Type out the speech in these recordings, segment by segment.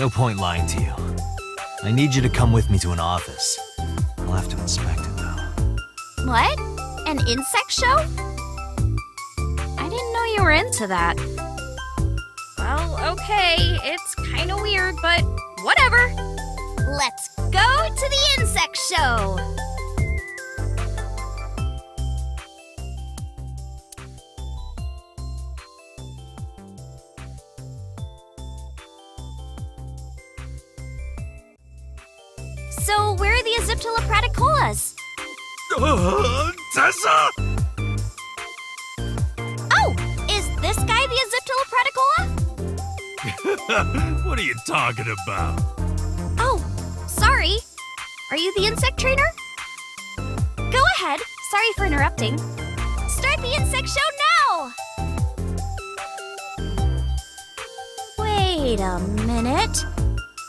No point lying to you. I need you to come with me to an office. I'll have to inspect it, though. What? An insect show? I didn't know you were into that. Well, okay, it's kinda weird, but whatever. Let's go to the insect show! So, where are the Azyptolopraticolas? Tessa! Oh, is this guy the Azyptolopraticola? What are you talking about? Oh, sorry. Are you the insect trainer? Go ahead. Sorry for interrupting. Start the insect show now! Wait a minute.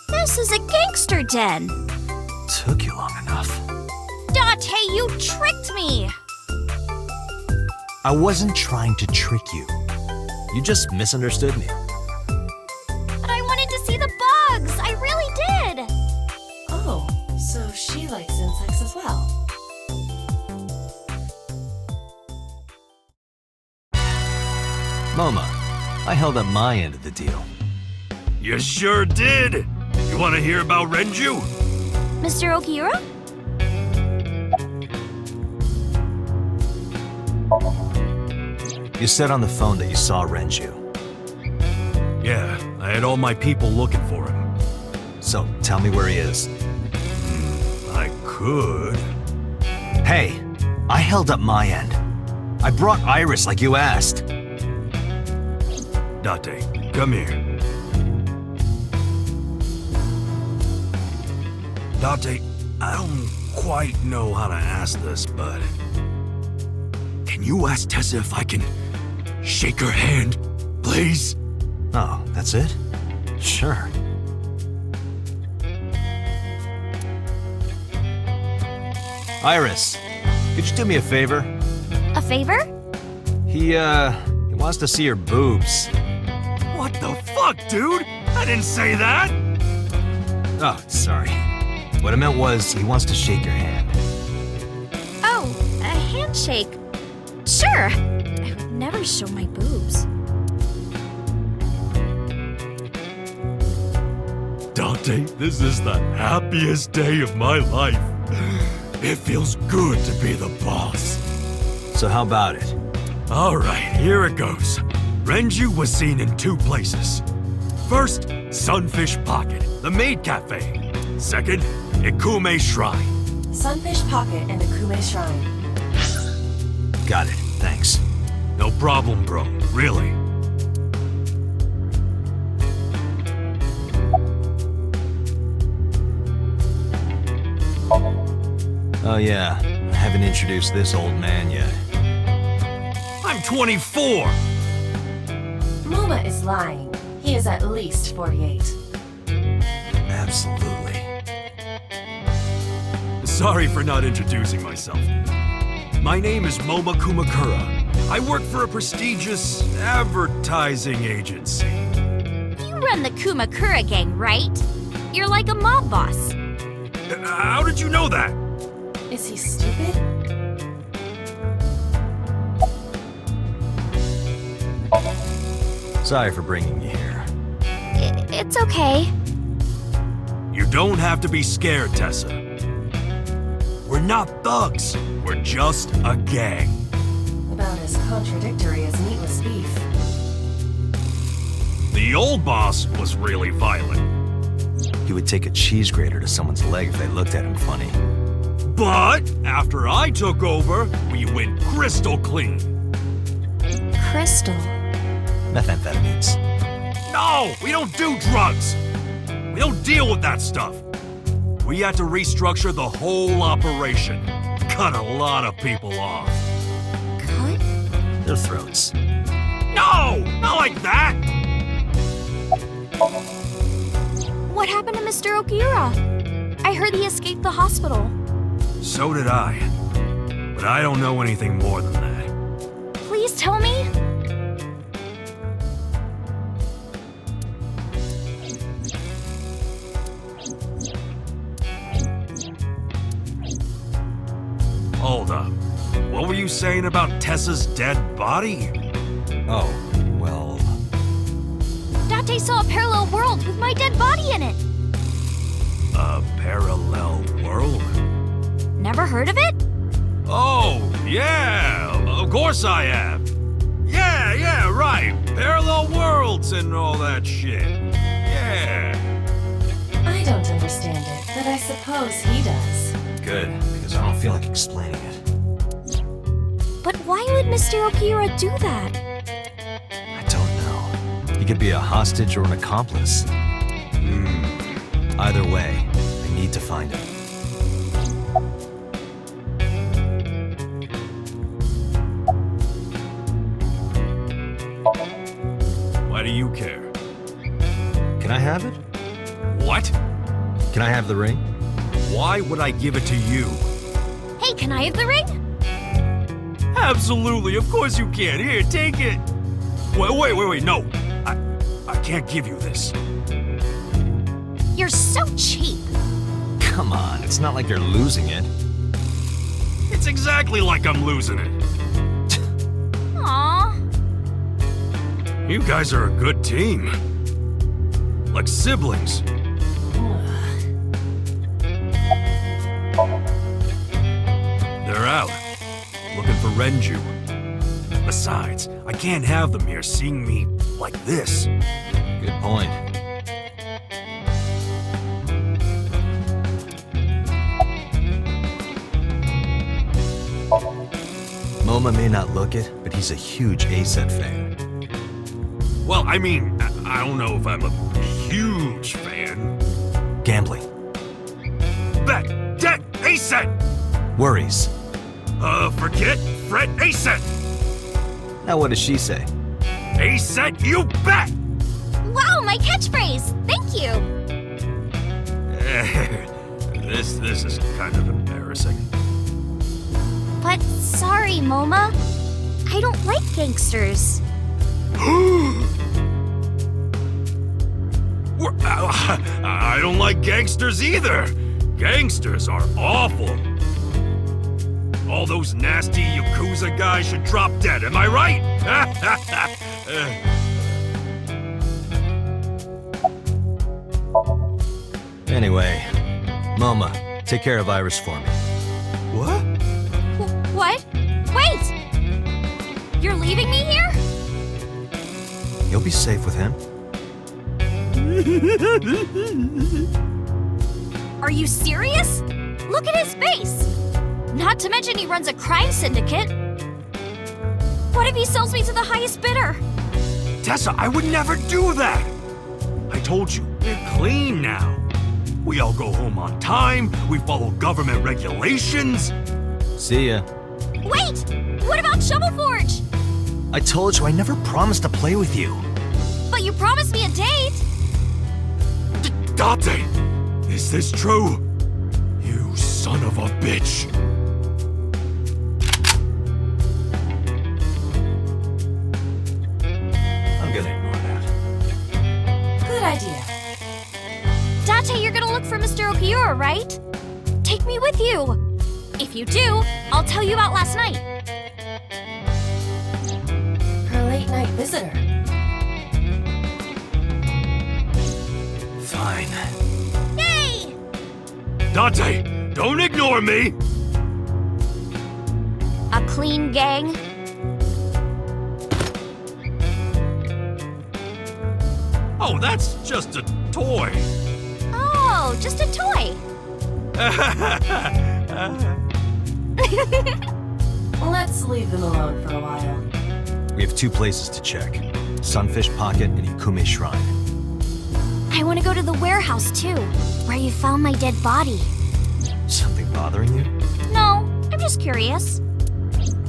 This is a gangster den. Took you long enough. Date, you tricked me! I wasn't trying to trick you. You just misunderstood me. But I wanted to see the bugs. I really did. Oh, so she likes insects as well. Moma, I held up my end of the deal. You sure did! You want to hear about Renju? Mr. Okiura? You said on the phone that you saw Renju. Yeah, I had all my people looking for him. So, tell me where he is. I could. Hey, I held up my end. I brought Iris like you asked. Date, come here. Date, I don't quite know how to ask this, but... Can you ask Tessa if I can shake her hand, please? Oh, that's it? Sure. Iris, could you do me a favor? A favor? He wants to see your boobs. What the fuck, dude? I didn't say that! Oh, sorry. What I meant was, he wants to shake your hand. Oh, a handshake. Sure. I would never show my boobs. Dante, this is the happiest day of my life. It feels good to be the boss. So how about it? All right, here it goes. Renju was seen in 2 places. First, Sunfish Pocket, the maid cafe. Second, Ikume Shrine. Sunfish Pocket and Akume Shrine. Got it, thanks. No problem, bro. Really. Oh yeah, I haven't introduced this old man yet. I'm 24! Moma is lying. He is at least 48. Absolutely. Sorry for not introducing myself. My name is Moma Kumakura. I work for a prestigious advertising agency. You run the Kumakura gang, right? You're like a mob boss. How did you know that? Is he stupid? Sorry for bringing you here. It's okay. You don't have to be scared, Tessa. We're not thugs. We're just a gang. About as contradictory as meatless beef. The old boss was really violent. He would take a cheese grater to someone's leg if they looked at him funny. But after I took over, we went crystal clean. Crystal. Methamphetamines. No, we don't do drugs. We don't deal with that stuff. We had to restructure the whole operation. Cut a lot of people off. Cut? Their throats. No, not like that. What happened to Mr. Okiura? I heard he escaped the hospital. So did I. But I don't know anything more than that. Please tell me. What were you saying about Tessa's dead body? Oh, well... Date saw a parallel world with my dead body in it. A parallel world? Never heard of it? Oh, yeah, of course I have. Yeah, right. Parallel worlds and all that shit. Yeah. I don't understand it, but I suppose he does. Good, because I don't feel like explaining it. But why would Mr. Okiura do that? I don't know. He could be a hostage or an accomplice. Either way, I need to find him. Why do you care? Can I have it? What? Can I have the ring? Why would I give it to you? Hey, can I have the ring? Absolutely, of course you can. Here, take it. Wait, no. I can't give you this. You're so cheap. Come on, it's not like you're losing it. It's exactly like I'm losing it. Aww. You guys are a good team. Like siblings. They're out. Looking for Renju. Besides, I can't have them here seeing me like this. Good point. Moma may not look it, but he's a huge A-set fan. Well, I mean, I don't know if I'm a huge fan. Gambling. Bet, debt, A-set! Worries. Forget, fret, A-set! Now what does she say? A-set, you bet! Wow, my catchphrase. Thank you. This is kind of embarrassing. But sorry, Moma. I don't like gangsters. I don't like gangsters either. Gangsters are awful. All those nasty Yakuza guys should drop dead, am I right? Anyway, Moma, take care of Iris for me. What? What? Wait! You're leaving me here? You'll be safe with him. Are you serious? Look at his face! Not to mention he runs a crime syndicate. What if he sells me to the highest bidder? Tessa, I would never do that! I told you, we're clean now. We all go home on time, we follow government regulations. See ya. Wait! What about Shovel Forge? I told you I never promised to play with you. But you promised me a date! Date! Is this true? You son of a bitch! I'm gonna ignore that. Good idea. Date, you're gonna look for Mr. Okiura, right? Take me with you! If you do, I'll tell you about last night. Her late-night visitor. Fine. Yay! Date, don't ignore me! A clean gang? Oh, that's just a toy. Oh, just a toy. Let's leave them alone for a while. We have two places to check. Sunfish Pocket and Ikume Shrine. I want to go to the warehouse too, where you found my dead body. Something bothering you? No, I'm just curious.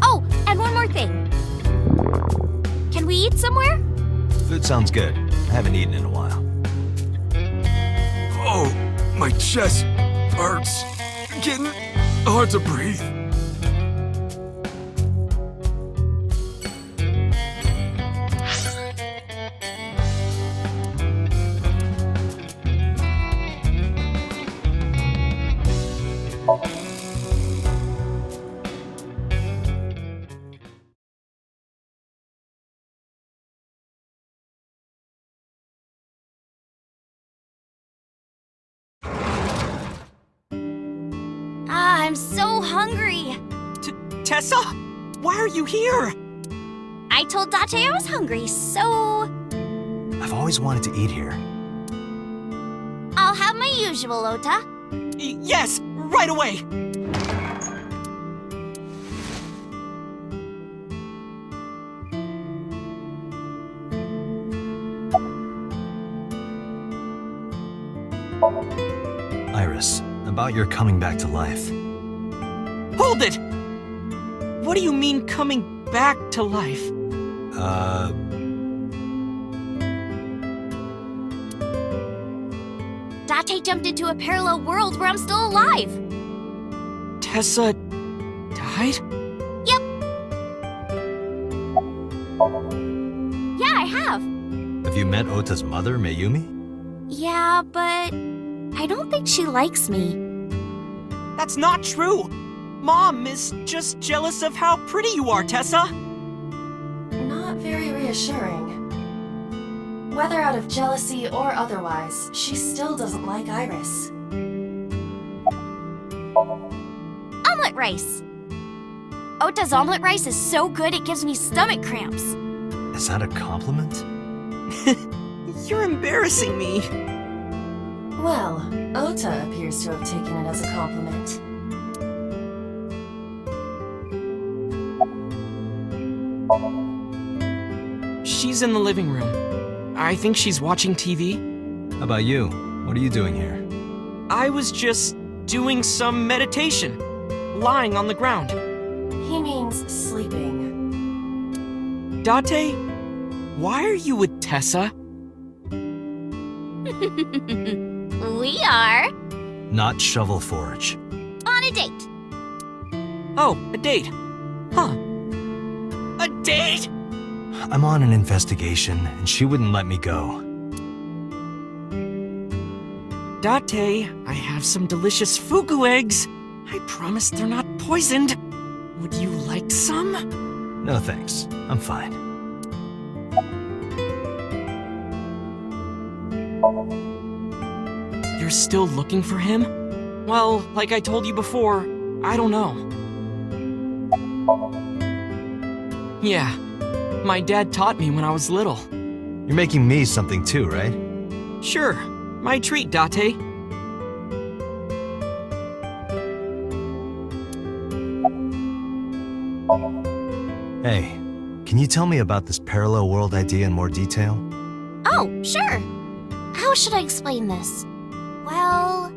Oh, and one more thing. Can we eat somewhere? Food sounds good. I haven't eaten in a while. Oh, my chest hurts. Getting hard to breathe. I'm so hungry. Tessa? Why are you here? I told Date I was hungry, so I've always wanted to eat here. I'll have my usual, Ota. Yes, right away. Iris, about your coming back to life. Hold it! What do you mean coming back to life? Date jumped into a parallel world where I'm still alive. Tessa died? Yep. Yeah, I have. Have you met Ota's mother, Mayumi? Yeah, but I don't think she likes me. That's not true. Mom is just jealous of how pretty you are, Tessa. Not very reassuring. Whether out of jealousy or otherwise, she still doesn't like Iris. Omelet rice. Ota's omelet rice is so good it gives me stomach cramps. Is that a compliment? You're embarrassing me. Well, Ota appears to have taken it as a compliment. She's in the living room. I think she's watching TV. How about you? What are you doing here? I was just doing some meditation, lying on the ground. He means sleeping. Date, why are you with Tessa? We are Not Shovel Forge. on a date. Oh, a date. Huh. A date? I'm on an investigation, and she wouldn't let me go. Date, I have some delicious fugu eggs. I promise they're not poisoned. Would you like some? No thanks. I'm fine. You're still looking for him? Well, like I told you before, I don't know. Yeah, my dad taught me when I was little. You're making me something too, right? Sure, my treat, Date. Hey, can you tell me about this parallel world idea in more detail? Oh, sure. How should I explain this? Well,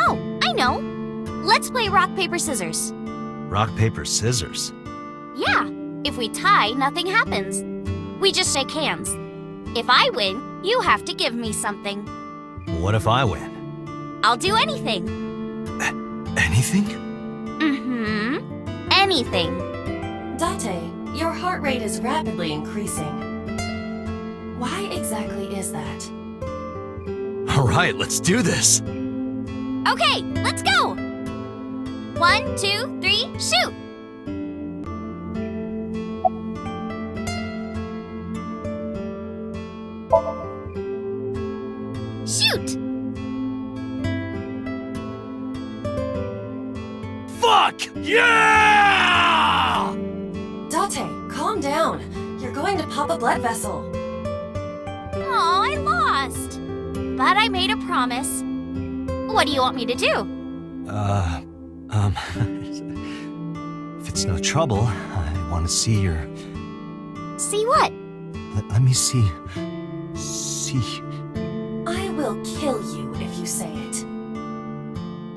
Oh, I know. Let's play rock, paper, scissors. Rock, paper, scissors. Yeah, if we tie, nothing happens. We just shake hands. If I win, you have to give me something. What if I win? I'll do anything. Anything? Mm-hmm. Anything. Date, your heart rate is rapidly increasing. Why exactly is that? All right, let's do this. Okay, let's go. 1, 2, 3, shoot. Shoot. Fuck! Yeah! Date, calm down. You're going to pop a blood vessel. Aw, I lost. But I made a promise. What do you want me to do? If it's no trouble, I want to see your... See what? Let me see... See... I will kill you if you say it.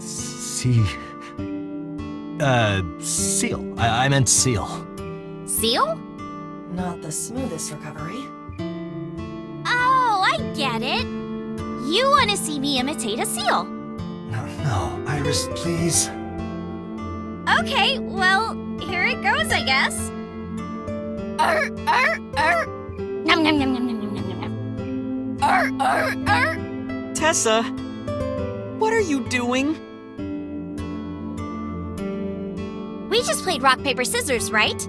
See... seal. I meant seal. Seal? Not the smoothest recovery. Oh, I get it. You want to see me imitate a seal. No, Iris, please. Okay, well, here it goes, I guess. Nom nom nom nom nom nom nom nom. Tessa, what are you doing? We just played rock, paper, scissors, right?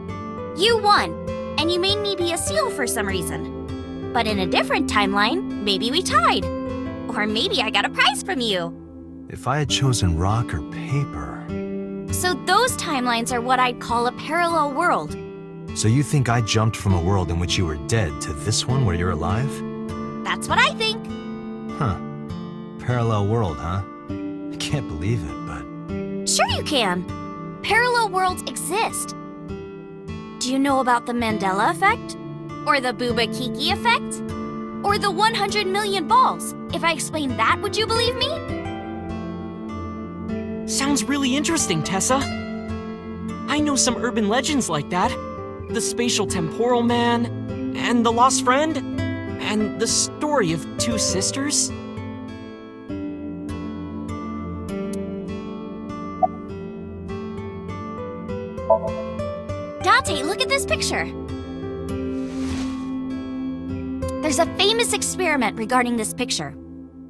You won, and you made me be a seal for some reason. But in a different timeline, maybe we tied. Or maybe I got a prize from you. if I had chosen rock or paper... So those timelines are what I'd call a parallel world. So you think I jumped from a world in which you were dead to this one where you're alive? That's what I think. Huh. Parallel world, huh? I can't believe it, but... Sure you can. Parallel worlds exist. Do you know about the Mandela effect? Or the Booba Kiki effect? Or the 100 million balls? If I explained that, would you believe me? Sounds really interesting, Tessa. I know some urban legends like that. The spatial temporal man, and the lost friend, and the story of two sisters. Date, look at this picture. There's a famous experiment regarding this picture.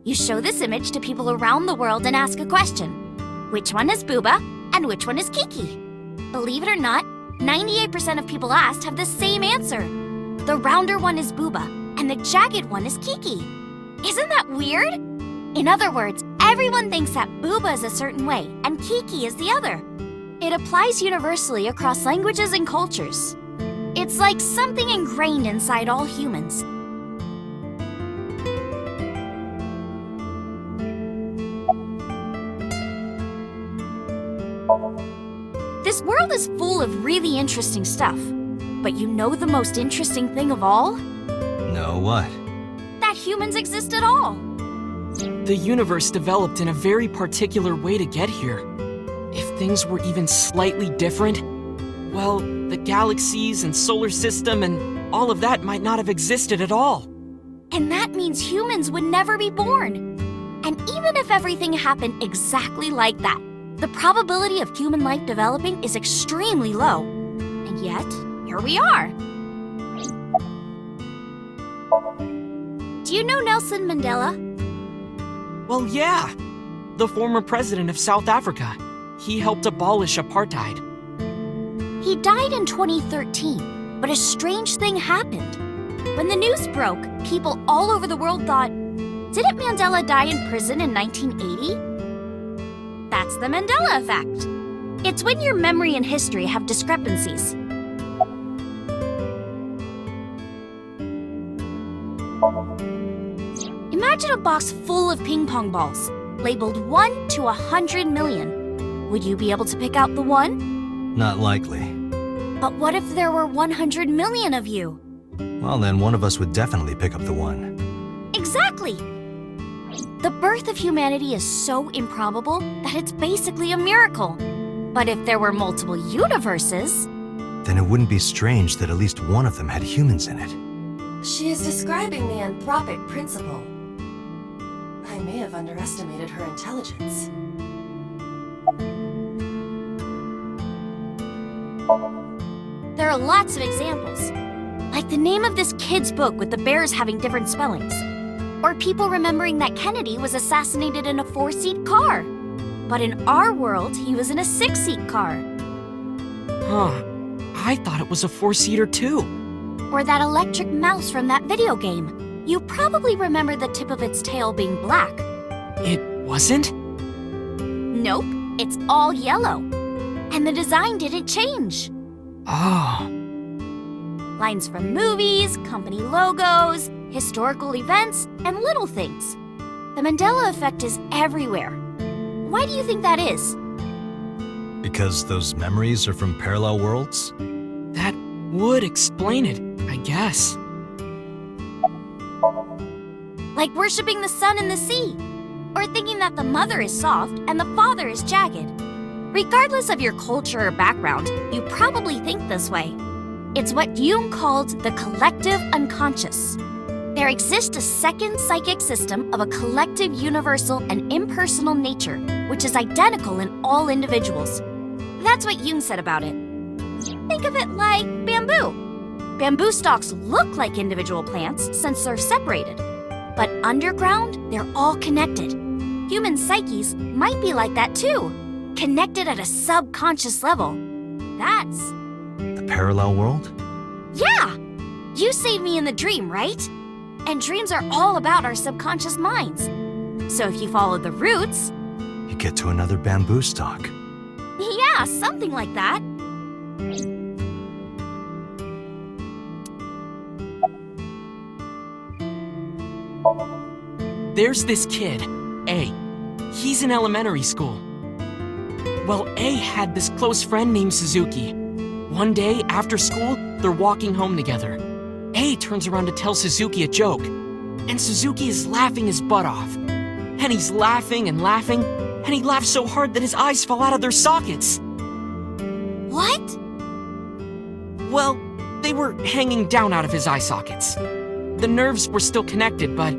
You show this image to people around the world and ask a question. Which one is Booba and which one is Kiki? Believe it or not, 98% of people asked have the same answer. The rounder one is Booba and the jagged one is Kiki. Isn't that weird? In other words, everyone thinks that Booba is a certain way and Kiki is the other. It applies universally across languages and cultures. It's like something ingrained inside all humans. This world is full of really interesting stuff. But you know the most interesting thing of all? No, what? That humans exist at all. The universe developed in a very particular way to get here. If things were even slightly different, well, the galaxies and solar system and all of that might not have existed at all. And that means humans would never be born. And even if everything happened exactly like that, the probability of human life developing is extremely low. And yet, here we are. Do you know Nelson Mandela? Well, yeah. The former president of South Africa. He helped abolish apartheid. He died in 2013, but a strange thing happened. When the news broke, people all over the world thought, didn't Mandela die in prison in 1980? That's the Mandela effect. It's when your memory and history have discrepancies. Imagine a box full of ping pong balls, labeled 1 to 100 million. Would you be able to pick out the one? Not likely. But what if there were 100 million of you? Well, then one of us would definitely pick up the one. Exactly! The birth of humanity is so improbable that it's basically a miracle. But if there were multiple universes... Then it wouldn't be strange that at least one of them had humans in it. She is describing the anthropic principle. I may have underestimated her intelligence. There are lots of examples. Like the name of this kid's book with the bears having different spellings. Or people remembering that Kennedy was assassinated in a 4-seat car. But in our world, he was in a 6-seat car. Huh. I thought it was a 4-seater too. Or that electric mouse from that video game. You probably remember the tip of its tail being black. It wasn't? Nope, it's all yellow. And the design didn't change. Oh. Lines from movies, company logos, historical events, and little things. The Mandela effect is everywhere. Why do you think that is? Because those memories are from parallel worlds? That would explain it, I guess. Like worshipping the sun and the sea. Or thinking that the mother is soft and the father is jagged. Regardless of your culture or background, you probably think this way. It's what Jung called the collective unconscious. There exists a second psychic system of a collective, universal, and impersonal nature, which is identical in all individuals. That's what Jung said about it. Think of it like bamboo. Bamboo stalks look like individual plants since they're separated. But underground, they're all connected. Human psyches might be like that too, connected at a subconscious level. That's... The parallel world? Yeah! You saved me in the dream, right? And dreams are all about our subconscious minds. So if you follow the roots, You get to another bamboo stalk. Yeah, something like that. There's this kid, A. He's in elementary school. Well, A had this close friend named Suzuki. One day, after school, they're walking home together. A turns around to tell Suzuki a joke, and Suzuki is laughing his butt off. And he's laughing, and he laughs so hard that his eyes fall out of their sockets. What? Well, they were hanging down out of his eye sockets. The nerves were still connected, but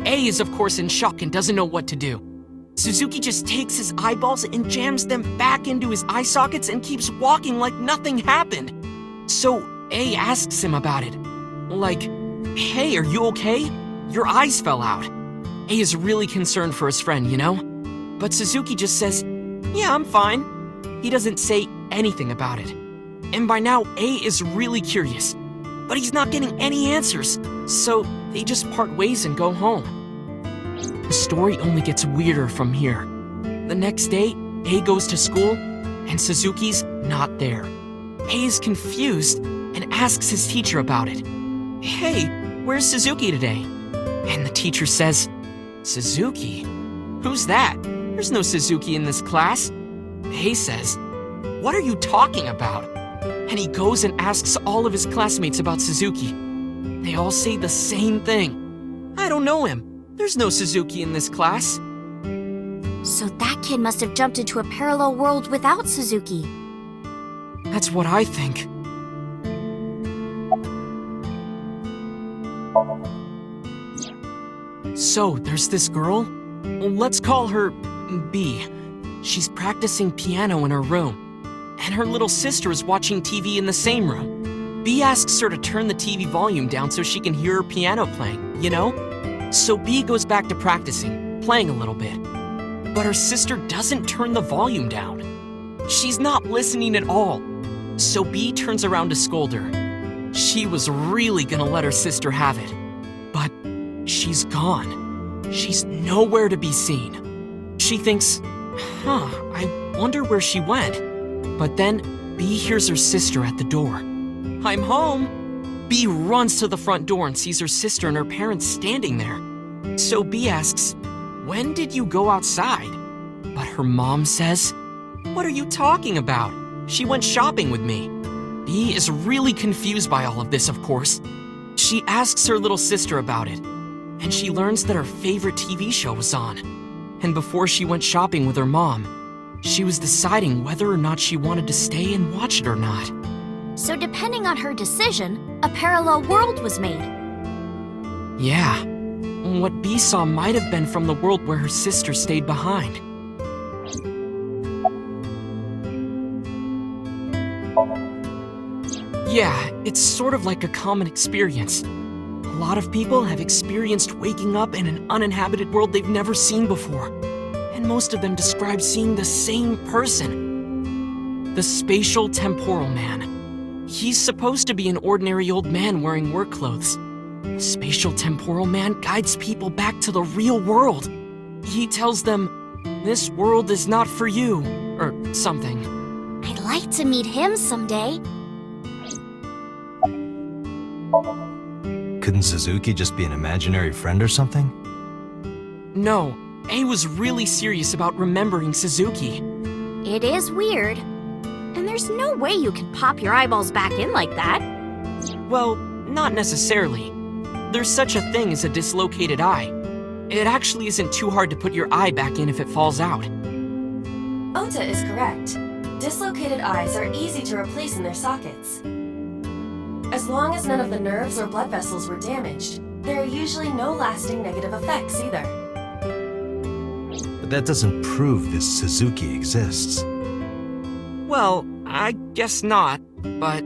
A is of course in shock and doesn't know what to do. Suzuki just takes his eyeballs and jams them back into his eye sockets and keeps walking like nothing happened. So A asks him about it. Like, hey, are you okay? Your eyes fell out. A is really concerned for his friend, you know? But Suzuki just says, yeah, I'm fine. He doesn't say anything about it. And by now, A is really curious. But he's not getting any answers, so they just part ways and go home. The story only gets weirder from here. The next day, A goes to school, and Suzuki's not there. A is confused and asks his teacher about it. Hey, where's Suzuki today? And the teacher says, Suzuki? Who's that? There's no Suzuki in this class. A says, what are you talking about? And he goes and asks all of his classmates about Suzuki. They all say the same thing. I don't know him. There's no Suzuki in this class. So that kid must have jumped into a parallel world without Suzuki. That's what I think. So, there's this girl. Let's call her B. She's practicing piano in her room. And her little sister is watching TV in the same room. B asks her to turn the TV volume down so she can hear her piano playing, you know? So B goes back to practicing, playing a little bit. But her sister doesn't turn the volume down. She's not listening at all. So B turns around to scold her. She was really gonna let her sister have it. But she's gone. She's nowhere to be seen. She thinks, I wonder where she went. But then B hears her sister at the door. I'm home. B runs to the front door and sees her sister and her parents standing there. So B asks, when did you go outside? But her mom says, what are you talking about? She went shopping with me. B is really confused by all of this, of course. She asks her little sister about it, and she learns that her favorite TV show was on. And before she went shopping with her mom, she was deciding whether or not she wanted to stay and watch it or not. So depending on her decision, a parallel world was made. Yeah. What B saw might have been from the world where her sister stayed behind. Yeah, it's sort of like a common experience. A lot of people have experienced waking up in an uninhabited world they've never seen before. And most of them describe seeing the same person. The spatial temporal man. He's supposed to be an ordinary old man wearing work clothes. The spatial temporal man guides people back to the real world. He tells them, this world is not for you, or something. I'd like to meet him someday. Couldn't Suzuki just be an imaginary friend or something? No, A was really serious about remembering Suzuki. It is weird. And there's no way you can pop your eyeballs back in like that. Well, not necessarily. There's such a thing as a dislocated eye. It actually isn't too hard to put your eye back in if it falls out. Ota is correct. Dislocated eyes are easy to replace in their sockets. As long as none of the nerves or blood vessels were damaged, there are usually no lasting negative effects either. But that doesn't prove this Suzuki exists. Well, I guess not, but...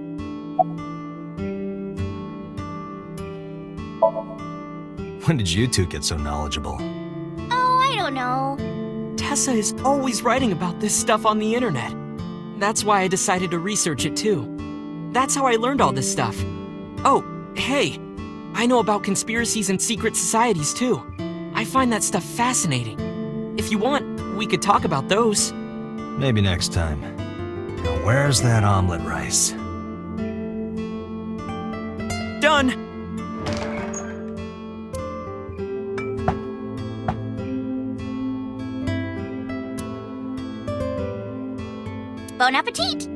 When did you two get so knowledgeable? Oh, I don't know. Tessa is always writing about this stuff on the internet. That's why I decided to research it too. That's how I learned all this stuff. Oh, hey, I know about conspiracies and secret societies too. I find that stuff fascinating. If you want, we could talk about those. Maybe next time. Now, where's that omelet rice? Done! Bon appetit!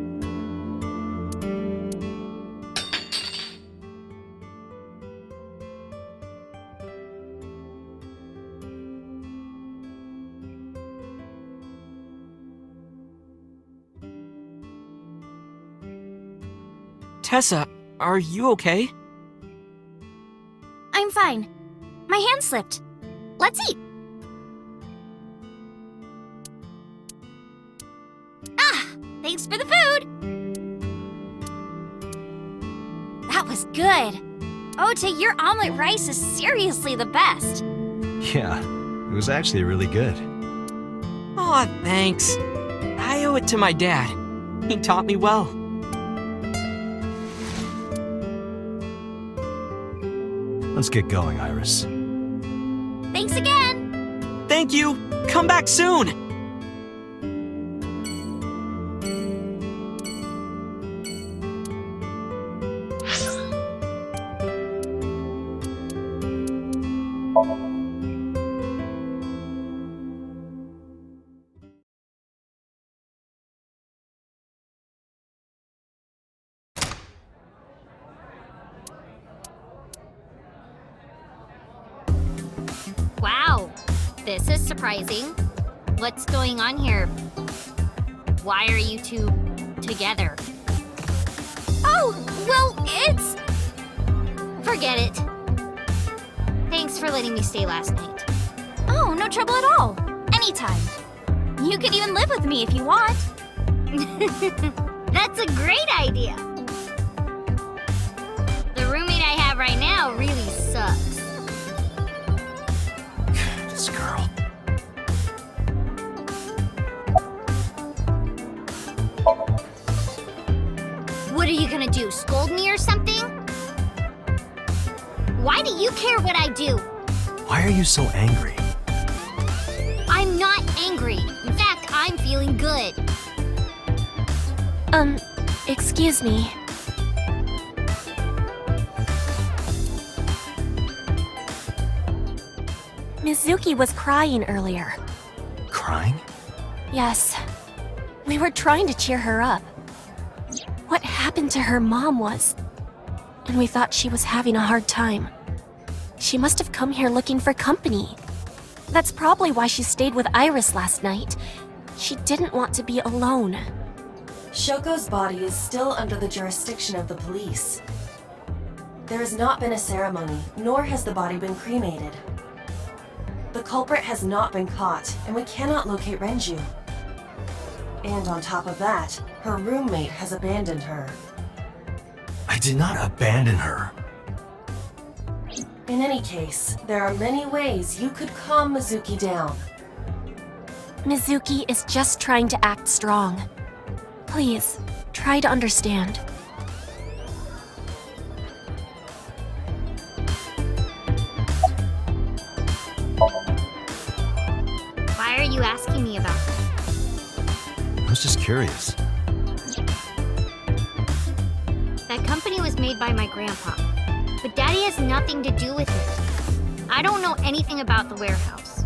Tessa, are you okay? I'm fine. My hand slipped. Let's eat. Ah, thanks for the food. That was good. Ota, your omelet rice is seriously the best. Yeah, it was actually really good. Aw, thanks. I owe it to my dad. He taught me well. Let's get going, Iris. Thanks again. Thank you. Come back soon. Wow, this is surprising. What's going on here? Why are you two together? Oh, well, it's... Forget it. Thanks for letting me stay last night. Oh, no trouble at all. Anytime. You could even live with me if you want. That's a great idea. The roommate I have right now really sucks. This girl. What are you gonna do, scold me or something? Why do you care what I do? Why are you so angry? I'm not angry. In fact, I'm feeling good. Excuse me. Mizuki was crying earlier. Crying? Yes. We were trying to cheer her up. What happened to her mom was... And we thought she was having a hard time. She must have come here looking for company. That's probably why she stayed with Iris last night. She didn't want to be alone. Shoko's body is still under the jurisdiction of the police. There has not been a ceremony, nor has the body been cremated. The culprit has not been caught, and we cannot locate Renju. And on top of that, her roommate has abandoned her. I did not abandon her. In any case, there are many ways you could calm Mizuki down. Mizuki is just trying to act strong. Please, try to understand. Why are you asking me about that? I was just curious. That company was made by my grandpa, but Daddy has nothing to do with it. I don't know anything about the warehouse.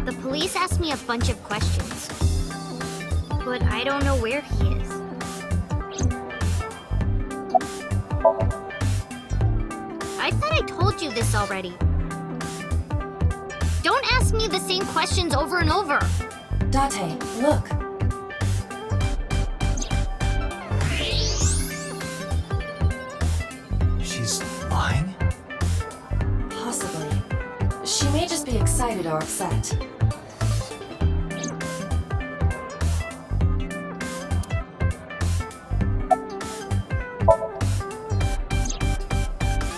The police asked me a bunch of questions, but I don't know where he is. I thought I told you this already. Don't ask me the same questions over and over. Date, look. She's lying? Possibly. She may just be excited or upset.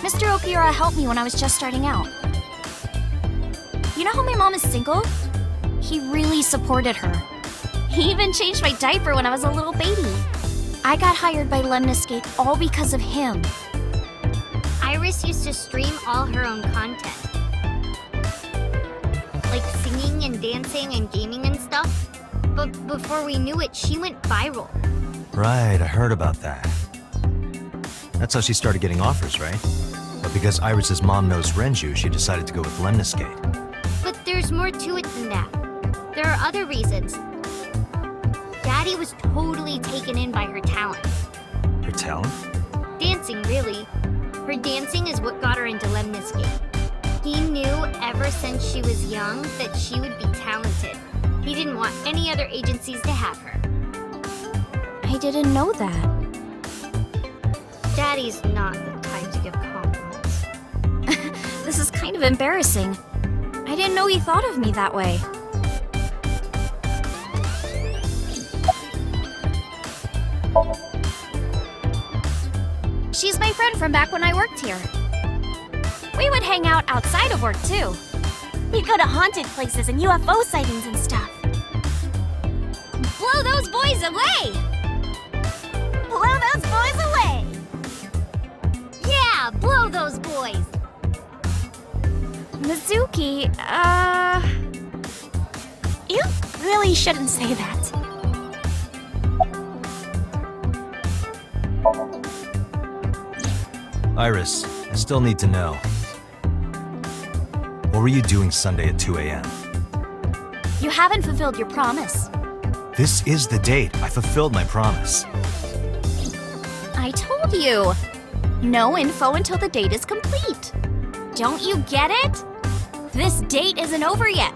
Mr. Okiura helped me when I was just starting out. You know how my mom is single? He really supported her. He even changed my diaper when I was a little baby. I got hired by Lemniscape all because of him. I Iris used to stream all her own content. Like singing and dancing and gaming and stuff. But before we knew it, she went viral. Right, I heard about that. That's how she started getting offers, right? But because Iris's mom knows Renju, she decided to go with Lemniscate. But there's more to it than that. There are other reasons. Daddy was totally taken in by her talent. Her talent? Dancing, really. Her dancing is what got her into Lemniscate. He knew ever since she was young that she would be talented. He didn't want any other agencies to have her. I didn't know that. Daddy's not the type to give compliments. This is kind of embarrassing. I didn't know he thought of me that way. She's my friend from back when I worked here. We would hang out outside of work, too. We go to haunted places and UFO sightings and stuff. Blow those boys away! Blow those boys away! Yeah, blow those boys! Mizuki, You really shouldn't say that. Iris, I still need to know. What were you doing Sunday at 2 a.m.? you haven't fulfilled your promise. This is the date. I fulfilled my promise. I told you. No info until the date is complete. Don't you get it? This date isn't over yet.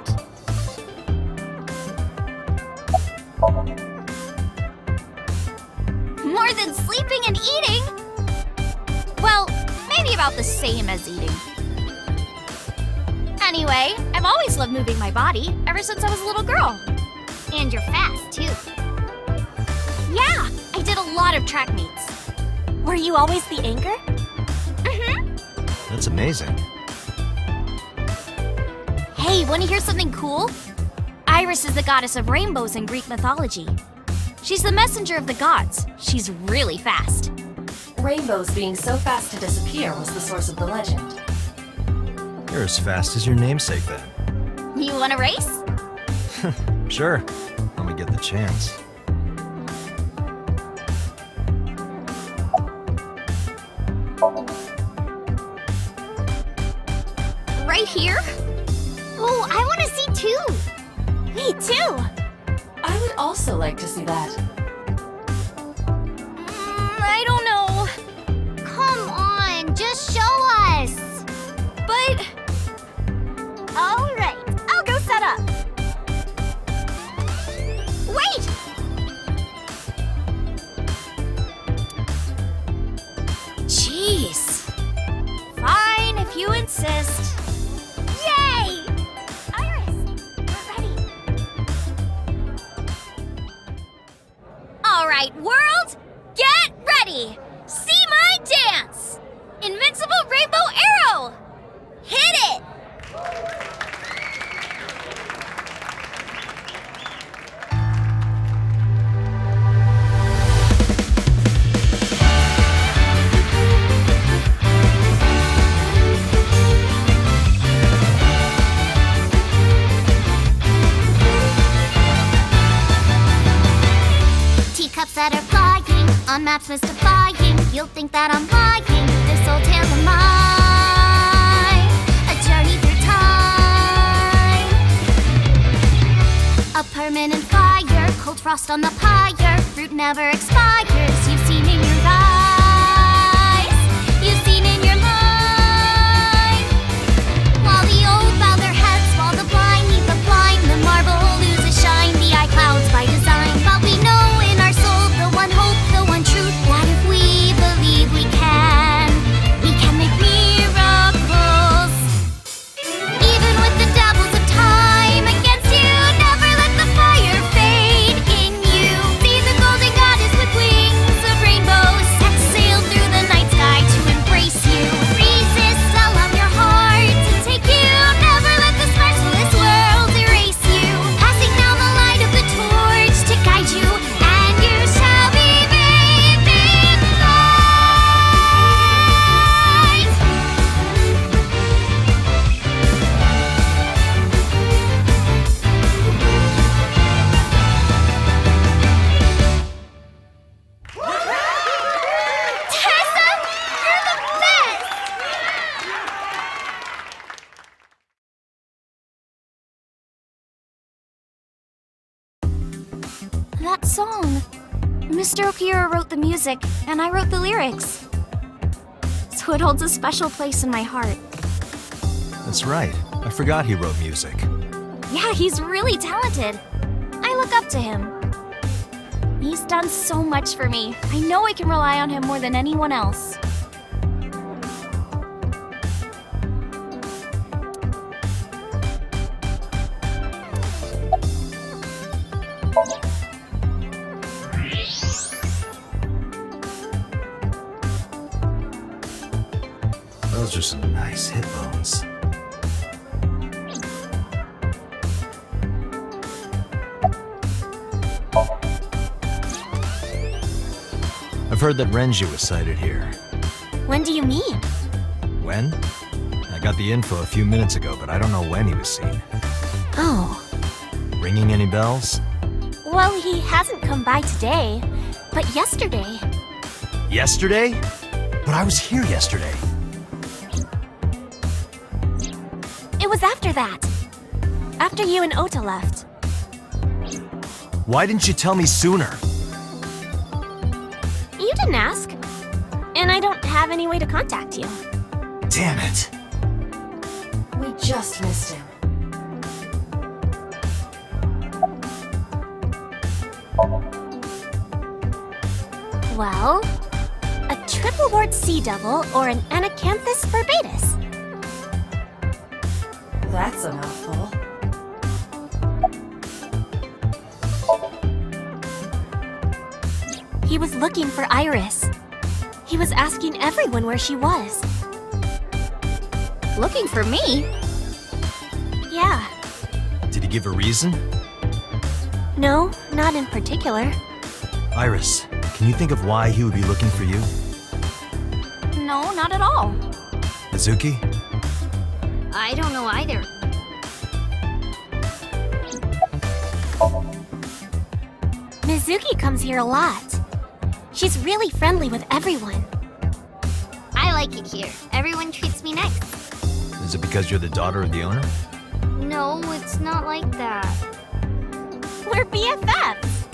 More than sleeping and eating? Well, maybe about the same as eating. Anyway, I've always loved moving my body, ever since I was a little girl. And you're fast, too. Yeah, I did a lot of track meets. Were you always the anchor? That's amazing. Hey, want to hear something cool? Iris is the goddess of rainbows in Greek mythology. She's the messenger of the gods. She's really fast. Rainbows being so fast to disappear was the source of the legend. You're as fast as your namesake then. You want to race? Sure, when we get the chance. Right here? Oh, I want to see too! Me too! I would also like to see that. I don't know. Come on, just show us! But All right, I'll go set up. wait! Jeez. Fine, if you insist. Yay! Iris, we're ready. All right, world, get ready! See my dance! Invincible Rainbow Arrow! Hit it! Teacups that are flying, on maps mystifying. You'll think that I'm lying. This old tale of mine, a journey through time. A permanent fire, cold frost on the pyre. Fruit never expires. You've seen in your eyes, you've seen in your mind. While the old bow their heads, while the blind lead the blind, the marble loses shine. The eye clouds by design, but we know in our soul the one hope, the one truth, that if we believe we can make miracles. Even with the devils of time against you, never let the fire fade in you. See the golden goddess with wings, a song. Mr. Okiro wrote the music, and I wrote the lyrics. So it holds a special place in my heart. That's right. I forgot he wrote music. Yeah, he's really talented. I look up to him. He's done so much for me. I know I can rely on him more than anyone else. Those are some nice hip bones. I've heard that Renju was sighted here. When do you mean? When? I got the info a few minutes ago, but I don't know when he was seen. Oh. Ringing any bells? Well, he hasn't come by today, but yesterday. Yesterday? But I was here yesterday. It was after that. After you and Ota left. Why didn't you tell me sooner? You didn't ask. And I don't have any way to contact you. Damn it. We just missed him. Well, a triple wart sea devil or an anacanthus barbatus. That's a mouthful. He was looking for Iris. He was asking everyone where she was. Looking for me? Yeah. Did he give a reason? No, not in particular. Iris, can you think of why he would be looking for you? No, not at all. Mizuki? I don't know either. Mizuki comes here a lot. She's really friendly with everyone. I like it here. Everyone treats me nice. Is it because you're the daughter of the owner? No, it's not like that. We're BFFs.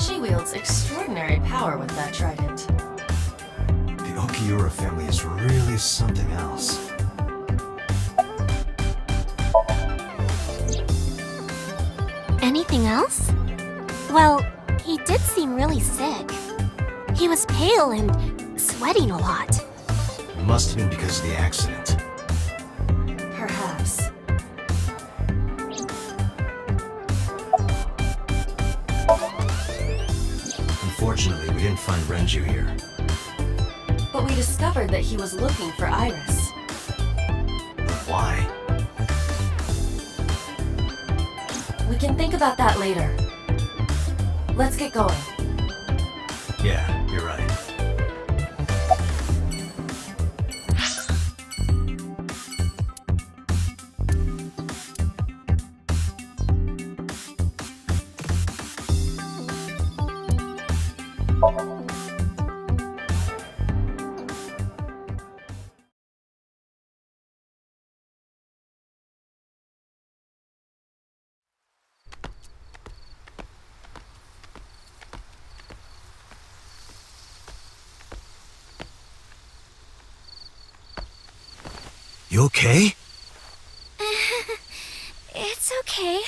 She wields extraordinary power with that trident. The Okiura family is really something else. Anything else? Well, he did seem really sick. He was pale and sweating a lot. It must have been because of the accident. Perhaps. Unfortunately, we didn't find Renju here. But we discovered that he was looking for Iris. But why? We can think about that later. Let's get going. Yeah, you're right. You okay? It's okay.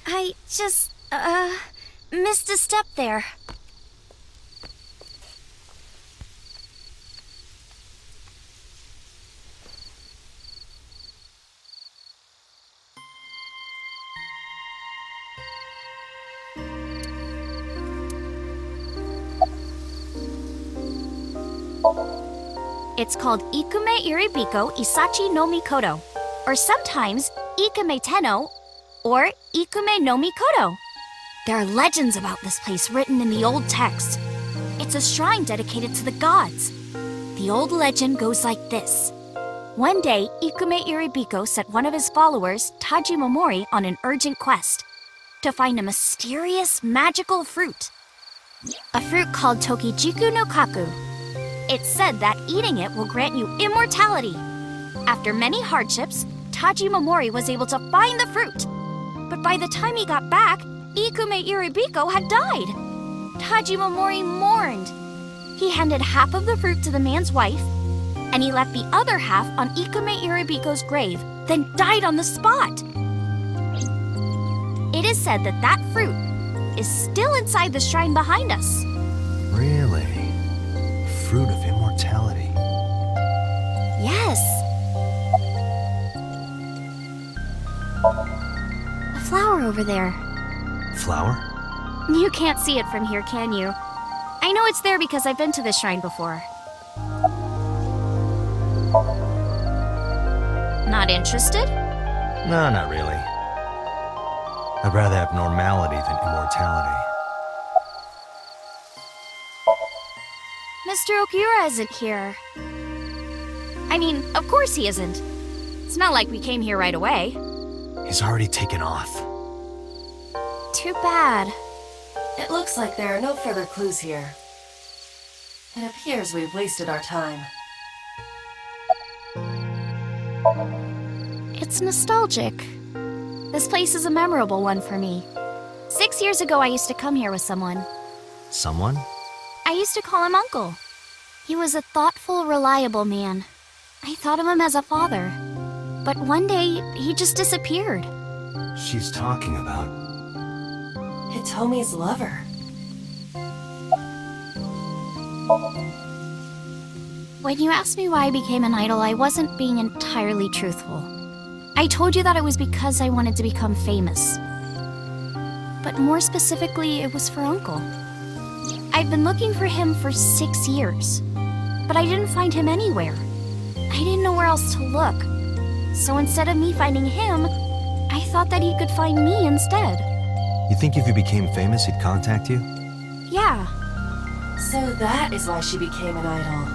I just, missed a step there. It's called Ikume Iribiko Isachi no Mikoto, or sometimes Ikume Tenno, or Ikume no Mikoto. There are legends about this place written in the old text. It's a shrine dedicated to the gods. The old legend goes like this. One day, Ikume Iribiko sent one of his followers, Taji Momori, on an urgent quest to find a mysterious magical fruit. A fruit called Tokijiku no Kaku. It's said that eating it will grant you immortality. After many hardships, Taji Momori was able to find the fruit. But by the time he got back, Ikume Iribiko had died. Hajimamori mourned. He handed half of the fruit to the man's wife, and he left the other half on Ikume Iribiko's grave, then died on the spot. It is said that that fruit is still inside the shrine behind us. Really? Fruit of immortality. Yes. A flower over there. Flower? You can't see it from here, can you? I know it's there because I've been to this shrine before. Not interested? No, not really. I'd rather have normality than immortality. Mr. Okura isn't here. I mean, of course he isn't. It's not like we came here right away. He's already taken off. Too bad. It looks like there are no further clues here. It appears we've wasted our time. It's nostalgic. This place is a memorable one for me. 6 years ago, I used to come here with someone. Someone? I used to call him Uncle. He was a thoughtful, reliable man. I thought of him as a father. But one day, he just disappeared. She's talking about... Hitomi's lover. When you asked me why I became an idol, I wasn't being entirely truthful. I told you that it was because I wanted to become famous. But more specifically, it was for Uncle. I've been looking for him for 6 years, but I didn't find him anywhere. I didn't know where else to look. So instead of me finding him, I thought that he could find me instead. You think if you became famous, he'd contact you? Yeah. So that is why she became an idol.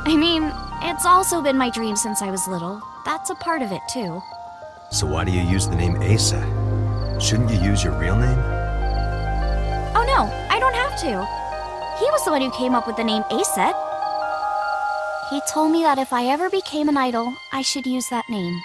I mean, it's also been my dream since I was little. That's a part of it, too. So why do you use the name Asa? Shouldn't you use your real name? Oh no, I don't have to. He was the one who came up with the name Aset. He told me that if I ever became an idol, I should use that name.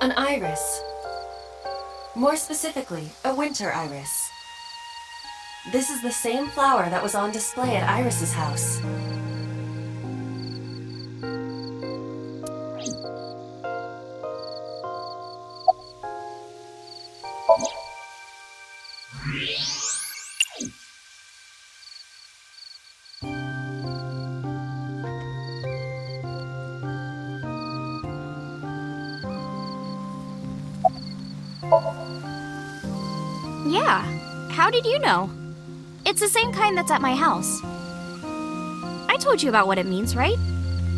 An iris. More specifically, a winter iris. This is the same flower that was on display at Iris's house. Yeah, how did you know? It's the same kind that's at my house. I told you about what it means, right?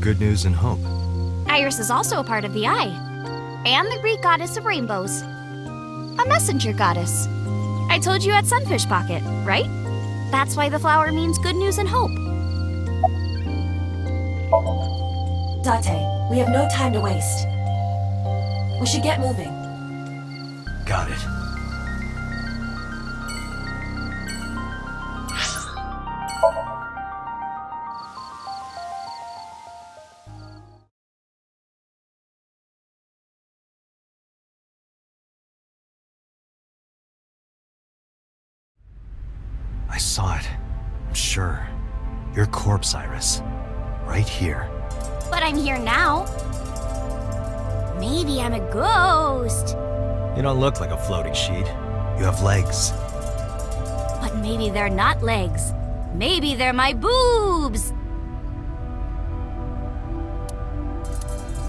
Good news and hope. Iris is also a part of the eye, and the Greek goddess of rainbows. A messenger goddess. I told you at Sunfish Pocket, right? That's why the flower means good news and hope. Date, we have no time to waste. We should get moving. Got it. I saw it. I'm sure. Your corpse, Iris. Right here. But I'm here now. Maybe I'm a ghost. You don't look like a floating sheet. You have legs. But maybe they're not legs. Maybe they're my boobs.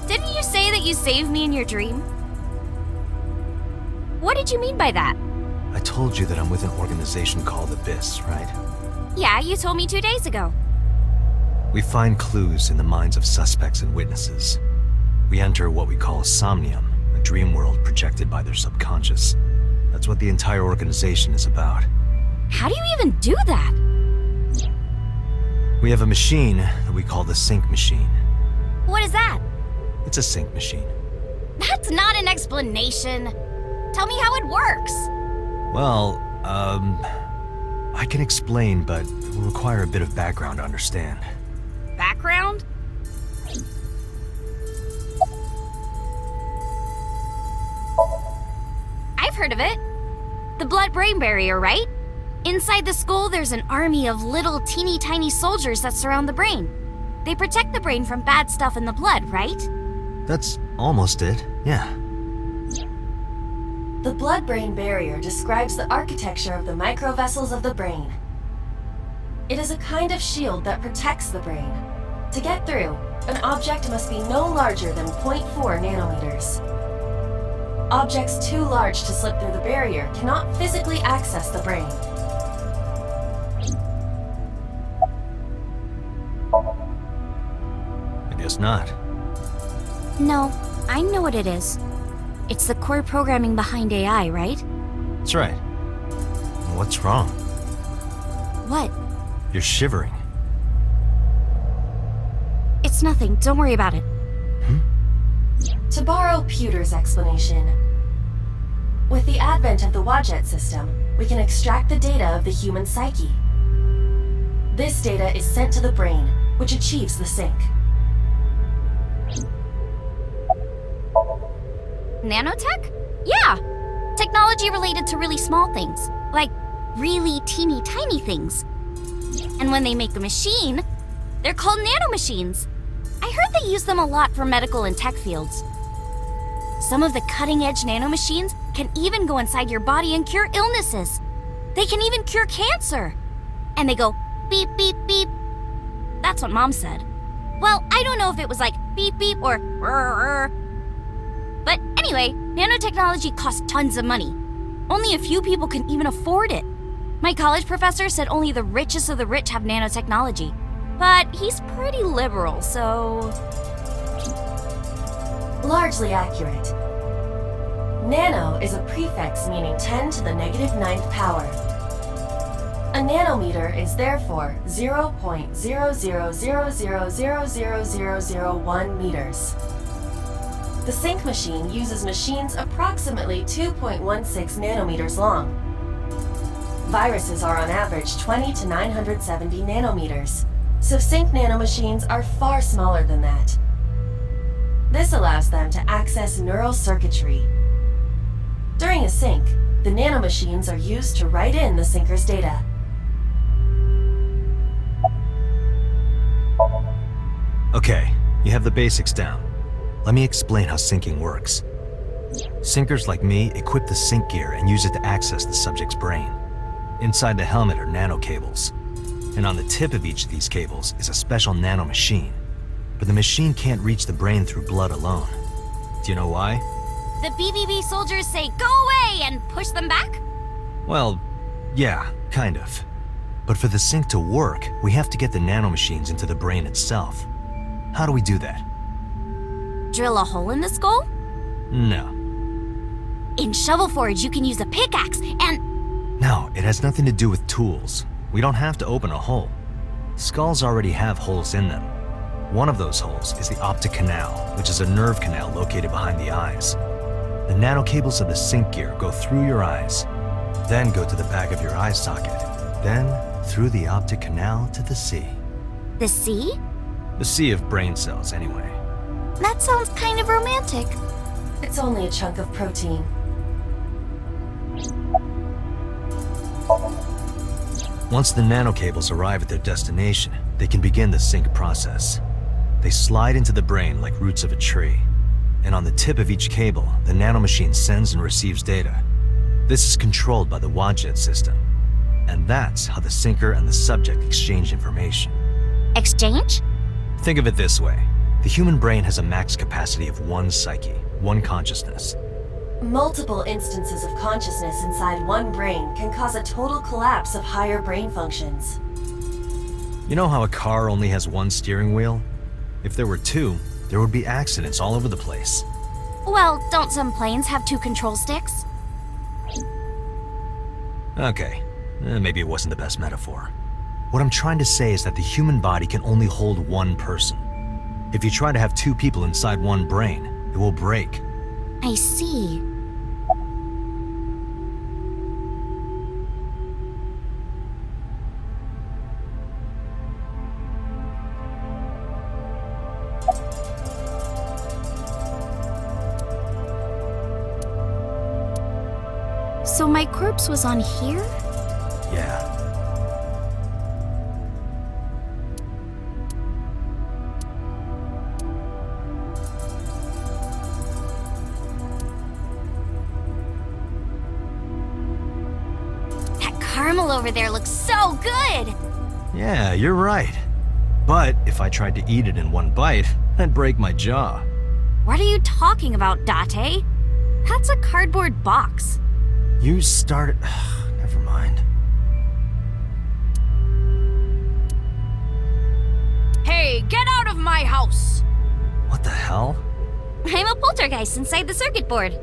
Didn't you say that you saved me in your dream? What did you mean by that? I told you that I'm with an organization called Abyss, right? Yeah, you told me 2 days ago. We find clues in the minds of suspects and witnesses. We enter what we call a Somnium, a dream world projected by their subconscious. That's what the entire organization is about. How do you even do that? We have a machine that we call the Sync Machine. What is that? It's a sync machine. That's not an explanation. Tell me how it works. Well, I can explain, but it will require a bit of background to understand. Background? I've heard of it. The blood-brain barrier, right? Inside the skull, there's an army of little teeny tiny soldiers that surround the brain. They protect the brain from bad stuff in the blood, right? That's almost it, yeah. The blood-brain barrier describes the architecture of the microvessels of the brain. It is a kind of shield that protects the brain. To get through, an object must be no larger than 0.4 nanometers. Objects too large to slip through the barrier cannot physically access the brain. I guess not. No, I know what it is. It's the core programming behind AI, right? That's right. What's wrong? What? You're shivering. It's nothing. Don't worry about it. To borrow Pewter's explanation, with the advent of the Wadjet system, we can extract the data of the human psyche. This data is sent to the brain, which achieves the sync. Nanotech? Yeah! Technology related to really small things. Like, really teeny tiny things. And when they make a machine, they're called nanomachines. I heard they use them a lot for medical and tech fields. Some of the cutting-edge nanomachines can even go inside your body and cure illnesses. They can even cure cancer. And they go beep, beep, beep. That's what Mom said. Well, I don't know if it was like beep, beep or rrr. But anyway, nanotechnology costs tons of money. Only a few people can even afford it. My college professor said only the richest of the rich have nanotechnology. But he's pretty liberal, so... Largely accurate. Nano is a prefix meaning 10 to the negative 9th power. A nanometer is therefore 0.0000000001 meters. The sync machine uses machines approximately 2.16 nanometers long. Viruses are on average 20 to 970 nanometers, so sync nanomachines are far smaller than that. This allows them to access neural circuitry. During a sync, the nanomachines are used to write in the syncer's data. Okay, you have the basics down. Let me explain how syncing works. Syncers like me equip the sync gear and use it to access the subject's brain. Inside the helmet are nanocables. And on the tip of each of these cables is a special nanomachine. But the machine can't reach the brain through blood alone. Do you know why? The BBB soldiers say, "Go away!" and push them back? Well, yeah, kind of. But for the sync to work, we have to get the nanomachines into the brain itself. How do we do that? Drill a hole in the skull? No. In Shovel Forge, you can use a pickaxe and... No, it has nothing to do with tools. We don't have to open a hole. Skulls already have holes in them. One of those holes is the optic canal, which is a nerve canal located behind the eyes. The nanocables of the sync gear go through your eyes, then go to the back of your eye socket, then through the optic canal to the sea. The sea? The sea of brain cells, anyway. That sounds kind of romantic. It's only a chunk of protein. Once the nanocables arrive at their destination, they can begin the sync process. They slide into the brain like roots of a tree. And on the tip of each cable, the nanomachine sends and receives data. This is controlled by the Wadjet system. And that's how the syncer and the subject exchange information. Exchange? Think of it this way. The human brain has a max capacity of one psyche, one consciousness. Multiple instances of consciousness inside one brain can cause a total collapse of higher brain functions. You know how a car only has one steering wheel? If there were two, there would be accidents all over the place. Well, don't some planes have 2 control sticks? Okay, maybe it wasn't the best metaphor. What I'm trying to say is that the human body can only hold one person. If you try to have 2 people inside one brain, it will break. I see. So my corpse was on here? Yeah. That caramel over there looks so good! Yeah, you're right. But if I tried to eat it in one bite, I'd break my jaw. What are you talking about, Date? That's a cardboard box. You started... Never mind. Hey, get out of my house! What the hell? I'm a poltergeist inside the circuit board.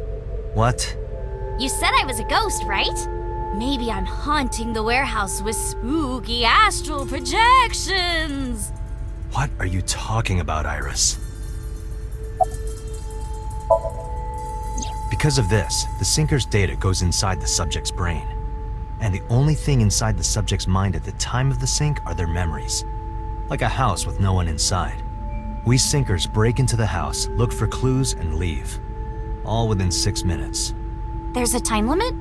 What? You said I was a ghost, right? Maybe I'm haunting the warehouse with spooky astral projections. What are you talking about, Iris? Because of this, the syncer's data goes inside the subject's brain. And the only thing inside the subject's mind at the time of the sync are their memories. Like a house with no one inside. We syncers break into the house, look for clues, and leave. All within 6 minutes. There's a time limit?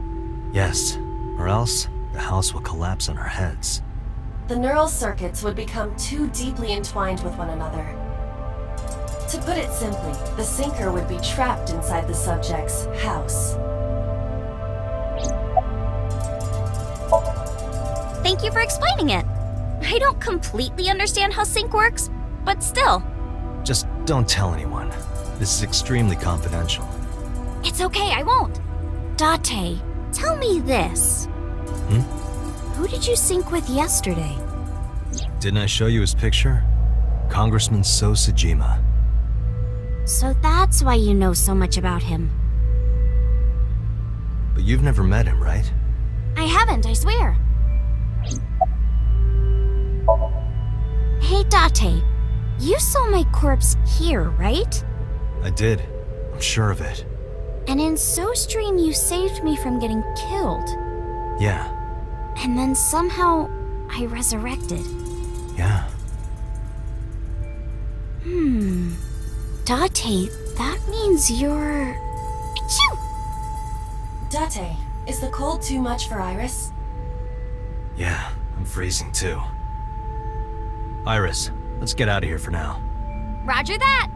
Yes, or else the house will collapse on our heads. The neural circuits would become too deeply entwined with one another. To put it simply, the syncer would be trapped inside the subject's house. Thank you for explaining it. I don't completely understand how sync works, but still. Just don't tell anyone. This is extremely confidential. It's okay, I won't. Date, tell me this. Who did you sync with yesterday? Didn't I show you his picture? Congressman So Sajima. So that's why you know so much about him. But you've never met him, right? I haven't, I swear. Hey, Date, you saw my corpse here, right? I did. I'm sure of it. And in SoStream, you saved me from getting killed. Yeah, And then somehow, I resurrected. yeah. Date, that means you're... Achoo! Date, is the cold too much for Iris? Yeah, I'm freezing too. Iris, let's get out of here for now. Roger that!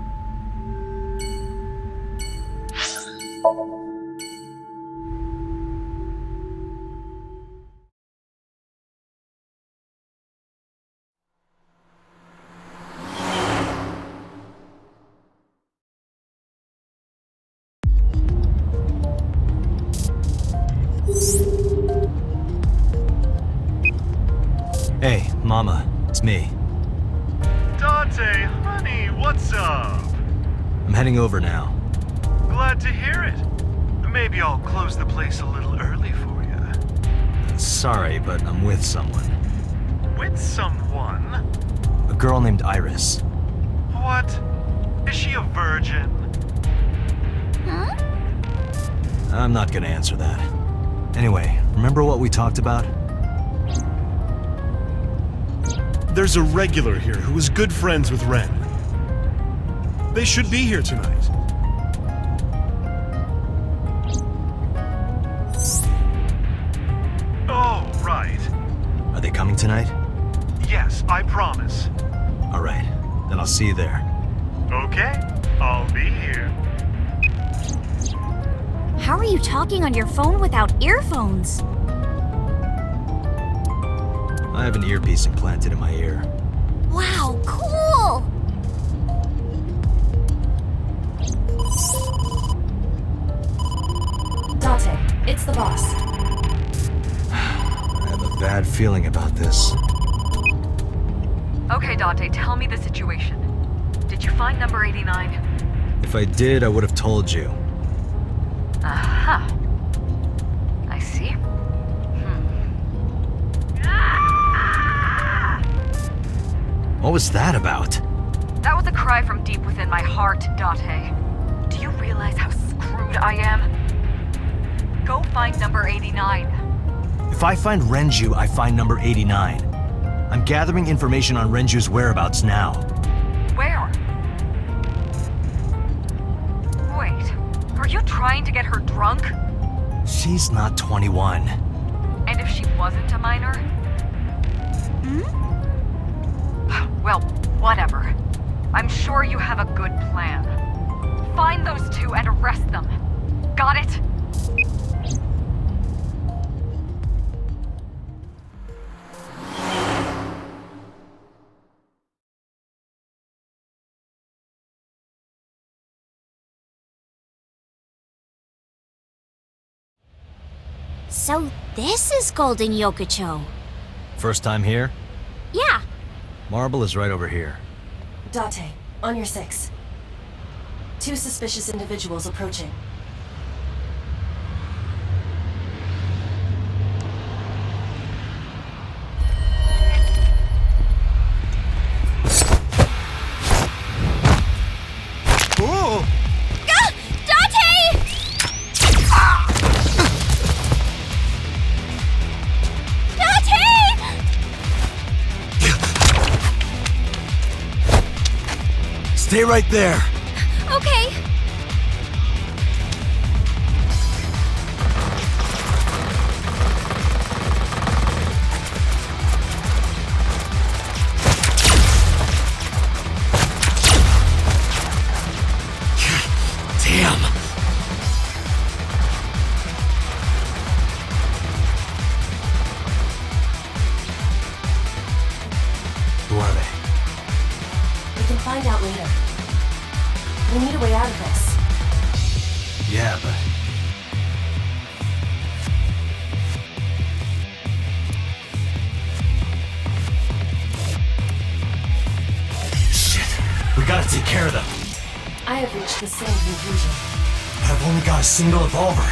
Hey, Mama, it's me. Dante, honey, what's up? I'm heading over now. Glad to hear it. Maybe I'll close the place a little early for you. Sorry, but I'm with someone. With someone? A girl named Iris. What? Is she a virgin? Huh? I'm not gonna answer that. Anyway, remember what we talked about? There's a regular here who is good friends with Ren. They should be here tonight. Oh, right. Are they coming tonight? Yes, I promise. All right, then I'll see you there. Okay, I'll be here. How are you talking on your phone without earphones? I have an earpiece implanted in my ear. Wow, cool! Date, it's the boss. I have a bad feeling about this. Okay, Date, tell me the situation. Did you find number 89? If I did, I would have told you. Aha. I see. What was that about? That was a cry from deep within my heart, Date. Do you realize how screwed I am? Go find number 89. If I find Renju, I find number 89. I'm gathering information on Renju's whereabouts now. Where? Wait, are you trying to get her drunk? She's not 21. And if she wasn't a minor? Well, whatever. I'm sure you have a good plan. Find those two and arrest them. Got it? So this is Golden Yokocho. First time here? Yeah. Marble is right over here. Date, on your 6. 2 suspicious individuals approaching. Oh! Date! Date! Stay right there! Okay. Damn! Who are they? We can find out later. We need a way out of this. Yeah, but... Shit! We gotta take care of them! I have reached the same conclusion. I've only got a single revolver.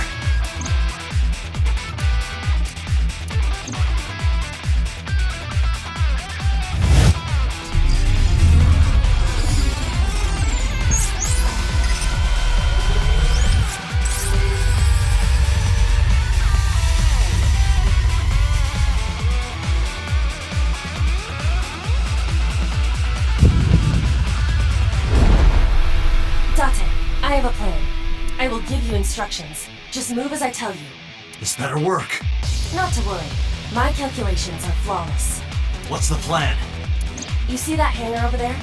I have a plan. I will give you instructions. Just move as I tell you. This better work. Not to worry. My calculations are flawless. What's the plan? You see that hangar over there?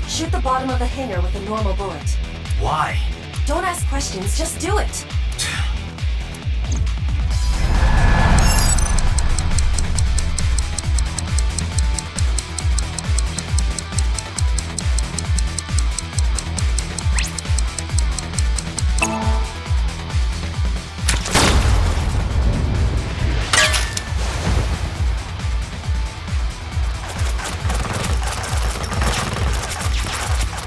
Shoot the bottom of the hangar with a normal bullet. Why? Don't ask questions, just do it.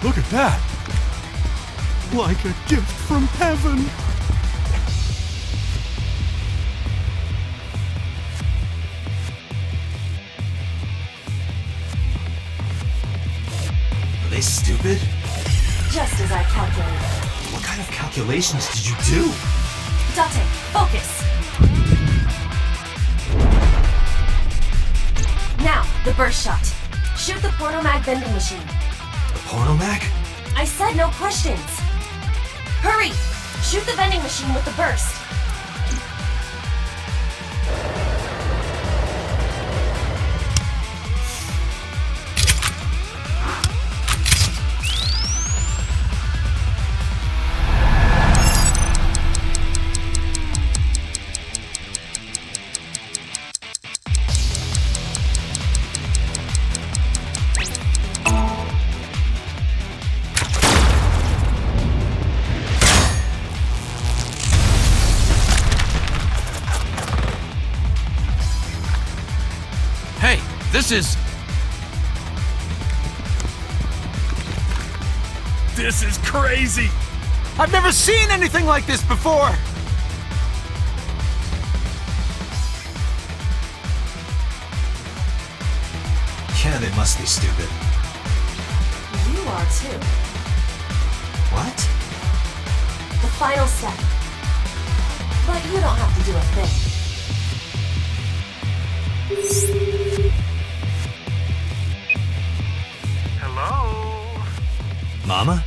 Look at that! Like a gift from heaven! stupid? Just as I calculated. What kind of calculations did you do? Date, focus! Now, the burst shot. Shoot the pornomag vending machine. The pornomag? I said no questions. Hurry! Shoot the vending machine with the burst. Hey, this is crazy! I've never seen anything like this before! Yeah, they must be stupid. You are too. What? The final step. But you don't have to do a thing. Hello? Mama?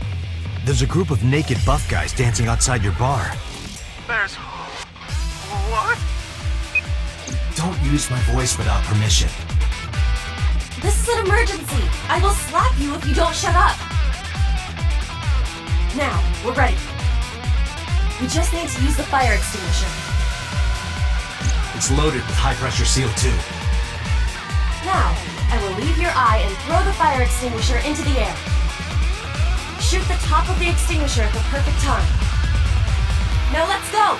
There's a group of naked buff guys dancing outside your bar. There's... what? Don't use my voice without permission. This is an emergency. I will slap you if you don't shut up. Now, we're ready. We just need to use the fire extinguisher. It's loaded with high-pressure CO2. Now, I will leave your eye and throw the fire extinguisher into the air. Shoot the top of the extinguisher at the perfect time. Now let's go!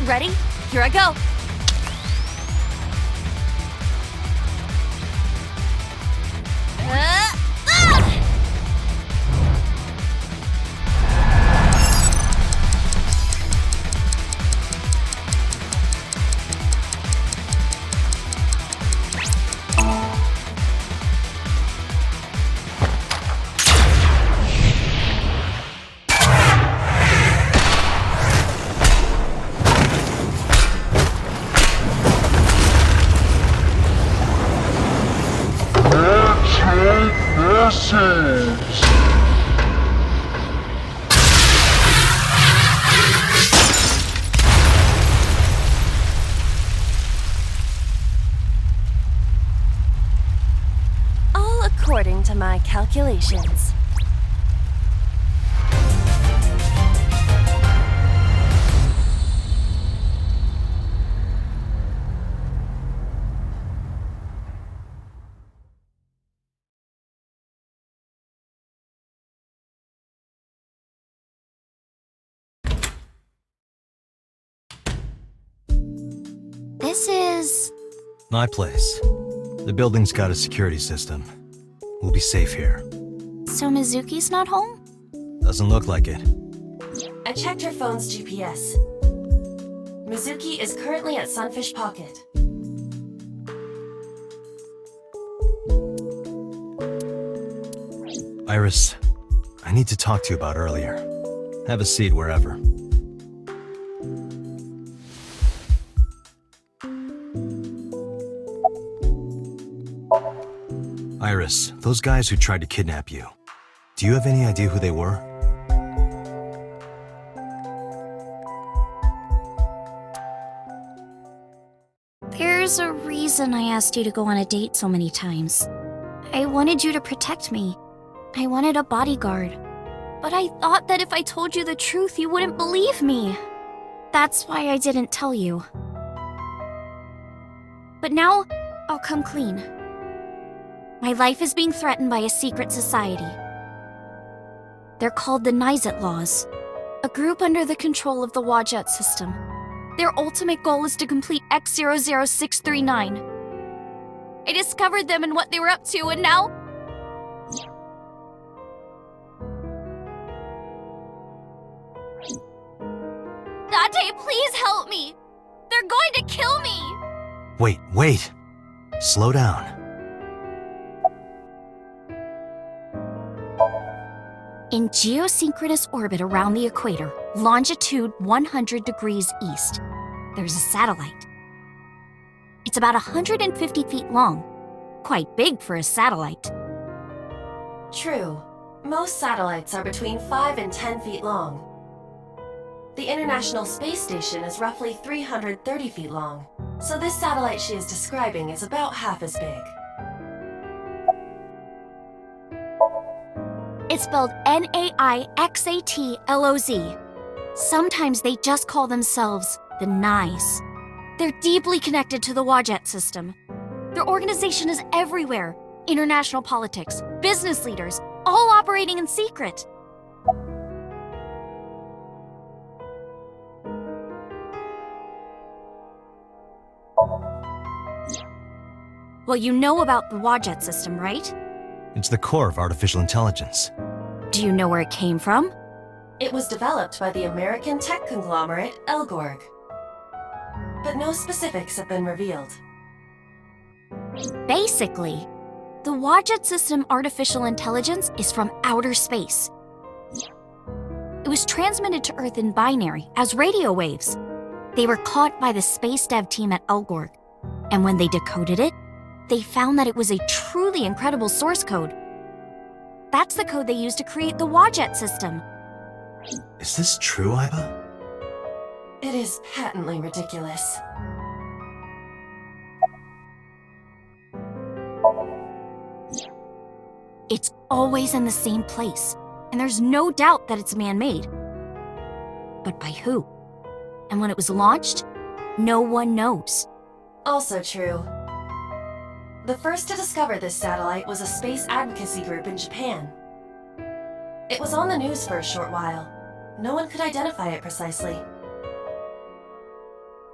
Ready? Here I go. All according to my calculations. This is... My place. The building's got a security system. We'll be safe here. So Mizuki's not home? Doesn't look like it. I checked her phone's GPS. Mizuki is currently at Sunfish Pocket. Iris, I need to talk to you about earlier. Have a seat wherever. Iris, those guys who tried to kidnap you, do you have any idea who they were? There's a reason I asked you to go on a date so many times. I wanted you to protect me. I wanted a bodyguard. But I thought that if I told you the truth, you wouldn't believe me. That's why I didn't tell you. But now, I'll come clean. My life is being threatened by a secret society. They're called the Nizet Laws, a group under the control of the Wajut system. Their ultimate goal is to complete X00639. I discovered them and what they were up to, and now... Date, please help me! They're going to kill me! Wait. Slow down. In geosynchronous orbit around the equator, longitude 100 degrees east, there's a satellite. It's about 150 feet long, quite big for a satellite. True. Most satellites are between 5 and 10 feet long. The International Space Station is roughly 330 feet long, so this satellite she is describing is about half as big. It's spelled Naixatloz. Sometimes they just call themselves the NICE. They're deeply connected to the WAJET system. Their organization is everywhere. International politics, business leaders, all operating in secret. Well, you know about the WAJET system, right? It's the core of artificial intelligence. Do you know where it came from? It was developed by the American tech conglomerate Elgorg. But no specifics have been revealed. Basically, the WAJET system artificial intelligence is from outer space. It was transmitted to Earth in binary as radio waves. They were caught by the space dev team at Elgorg, and when they decoded it, they found that it was a truly incredible source code. That's the code they used to create the WAJET system. Is this true, Iba? It is patently ridiculous. It's always in the same place, and there's no doubt that it's man-made. But by who? And when it was launched, no one knows. Also true. The first to discover this satellite was a space advocacy group in Japan. It was on the news for a short while. No one could identify it precisely.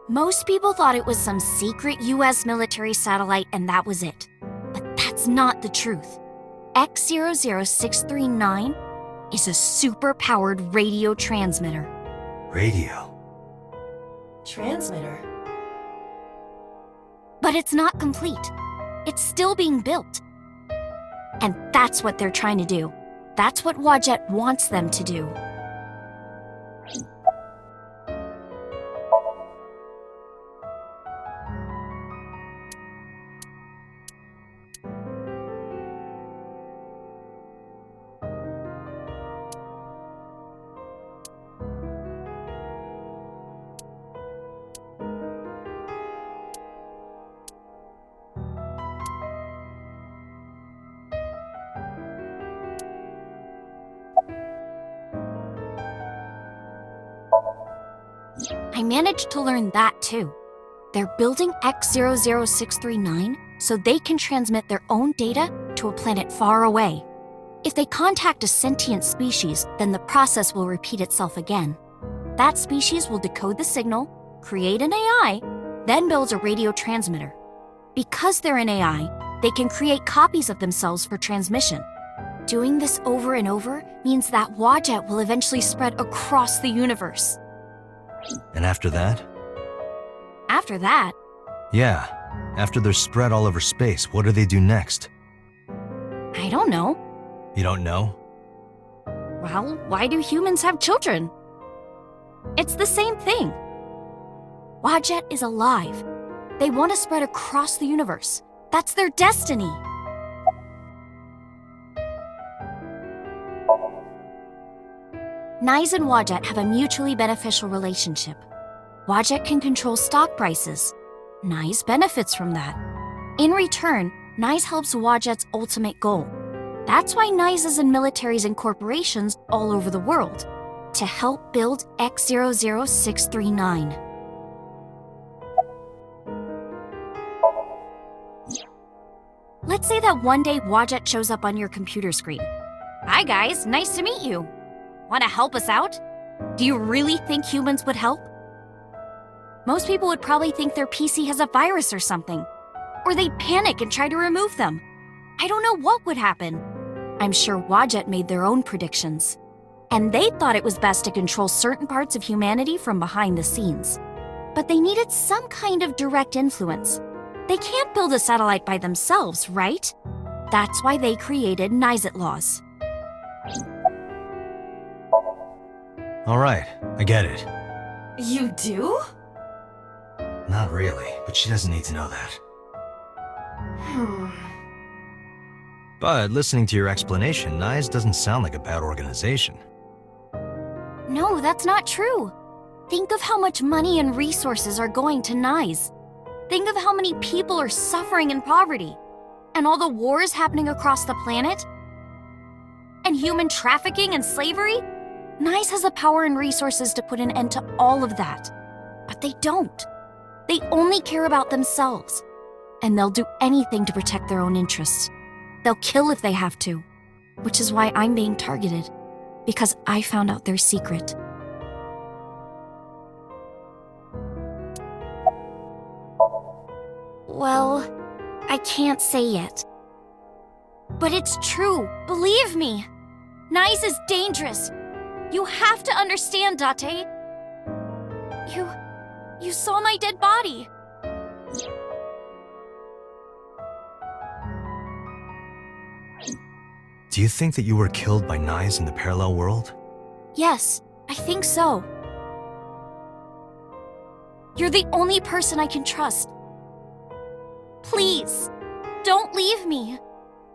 Most people thought it was some secret US military satellite and that was it. But that's not the truth. X00639 is a super-powered radio transmitter. Radio? Transmitter? But it's not complete. It's still being built. And that's what they're trying to do. That's what WAJET wants them to do. I managed to learn that too. They're building X00639 so they can transmit their own data to a planet far away. If they contact a sentient species, then the process will repeat itself again. That species will decode the signal, create an AI, then builds a radio transmitter. Because they're an AI, they can create copies of themselves for transmission. Doing this over and over means that WAJET will eventually spread across the universe. And after that? After that, Yeah. After they're spread all over space, what do they do next? I don't know. You don't know? Well, why do humans have children? It's the same thing. WAJET is alive. They want to spread across the universe. That's their destiny. NICE and WAJET have a mutually beneficial relationship. WAJET can control stock prices. NICE benefits from that. In return, NICE helps WAJET's ultimate goal. That's why NICE is in militaries and corporations all over the world, to help build X00639. Let's say that one day WAJET shows up on your computer screen. Hi guys, nice to meet you. Want to help us out? Do you really think humans would help? Most people would probably think their PC has a virus or something. Or they'd panic and try to remove them. I don't know what would happen. I'm sure Wadjet made their own predictions. And they thought it was best to control certain parts of humanity from behind the scenes. But they needed some kind of direct influence. They can't build a satellite by themselves, right? That's why they created NIZT laws. All right, I get it. You do? Not really, but she doesn't need to know that. But listening to your explanation, NIZT doesn't sound like a bad organization. No, that's not true. Think of how much money and resources are going to NIZT. Think of how many people are suffering in poverty. And all the wars happening across the planet. And human trafficking and slavery. NIZT has the power and resources to put an end to all of that. But they don't. They only care about themselves. And they'll do anything to protect their own interests. They'll kill if they have to. Which is why I'm being targeted. Because I found out their secret. Well, I can't say yet. But it's true, believe me. NIZT is dangerous. You have to understand, Date. You saw my dead body. Do you think that you were killed by NIZT in the parallel world? Yes, I think so. You're the only person I can trust. Please, don't leave me.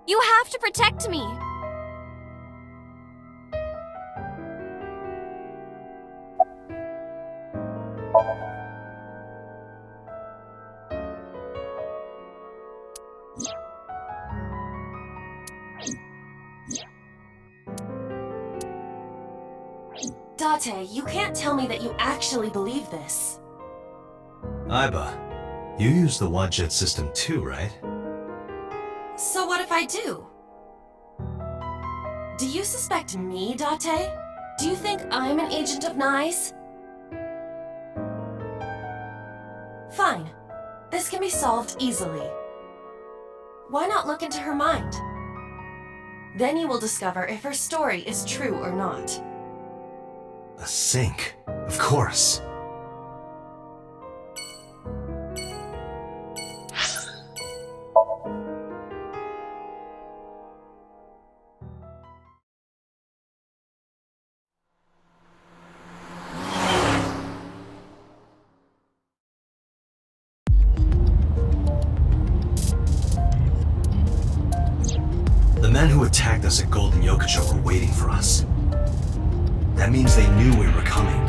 You have to protect me. Date, you can't tell me that you actually believe this. Aiba, you use the Wadjet system too, right? So what if I do? Do you suspect me, Date? Do you think I'm an agent of NIZT? Fine. This can be solved easily. Why not look into her mind? Then you will discover if her story is true or not. A sync, of course. The men who attacked us at Golden Yokocho were waiting for us. That means they knew we were coming.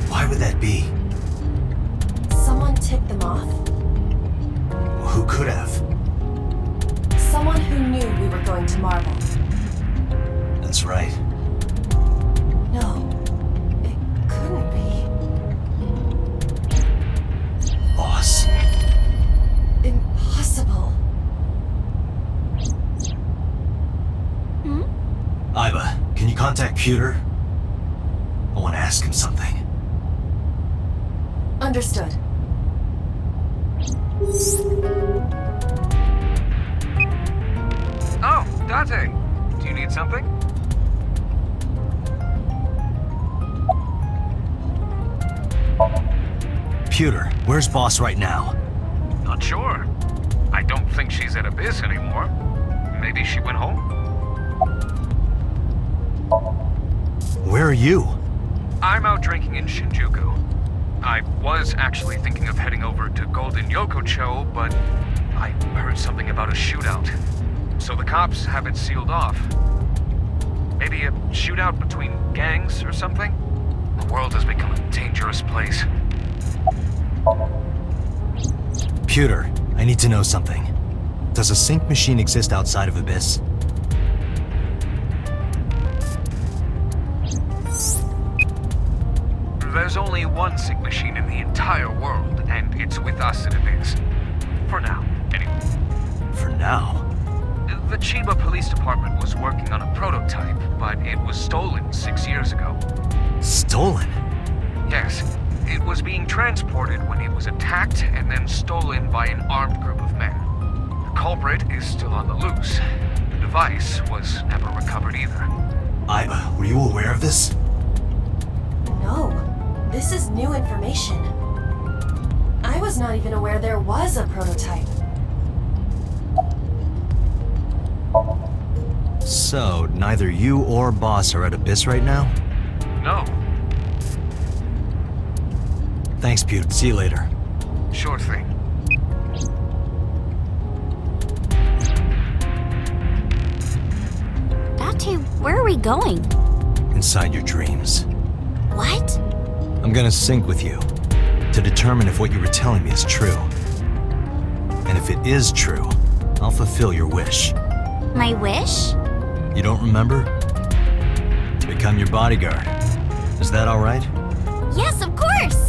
Why would that be? Someone tipped them off. Who could have? Someone who knew we were going to Marble. That's right. No, it couldn't be. Boss. Impossible. Aiba, can you contact Pewter? I want to ask him something. Understood. Oh, Date. Do you need something? Pewter, where's Boss right now? Not sure. I don't think she's at Abyss anymore. Maybe she went home? Where are you? I'm out drinking in Shinjuku. I was actually thinking of heading over to Golden Yokocho, but I heard something about a shootout. So the cops have it sealed off. Maybe a shootout between gangs or something? The world has become a dangerous place. Pewter, I need to know something. Does a sync machine exist outside of Abyss? There's only one sync machine in the entire world, and it's with us at Abyss. For now, anyway. For now? The Chiba Police Department was working on a prototype, but it was stolen 6 years ago. Stolen? Yes. It It was being transported when it was attacked and then stolen by an armed group of men. The culprit is still on the loose. The device was never recovered either. Were you aware of this? No, this is new information. I was not even aware there was a prototype. So, neither you or Boss are at Abyss right now? No. Thanks, Butte. See you later. Sure thing. Date, where are we going? Inside your dreams. What? I'm gonna sync with you to determine if what you were telling me is true. And if it is true, I'll fulfill your wish. My wish? You don't remember? To become your bodyguard. Is that all right? Yes, of course!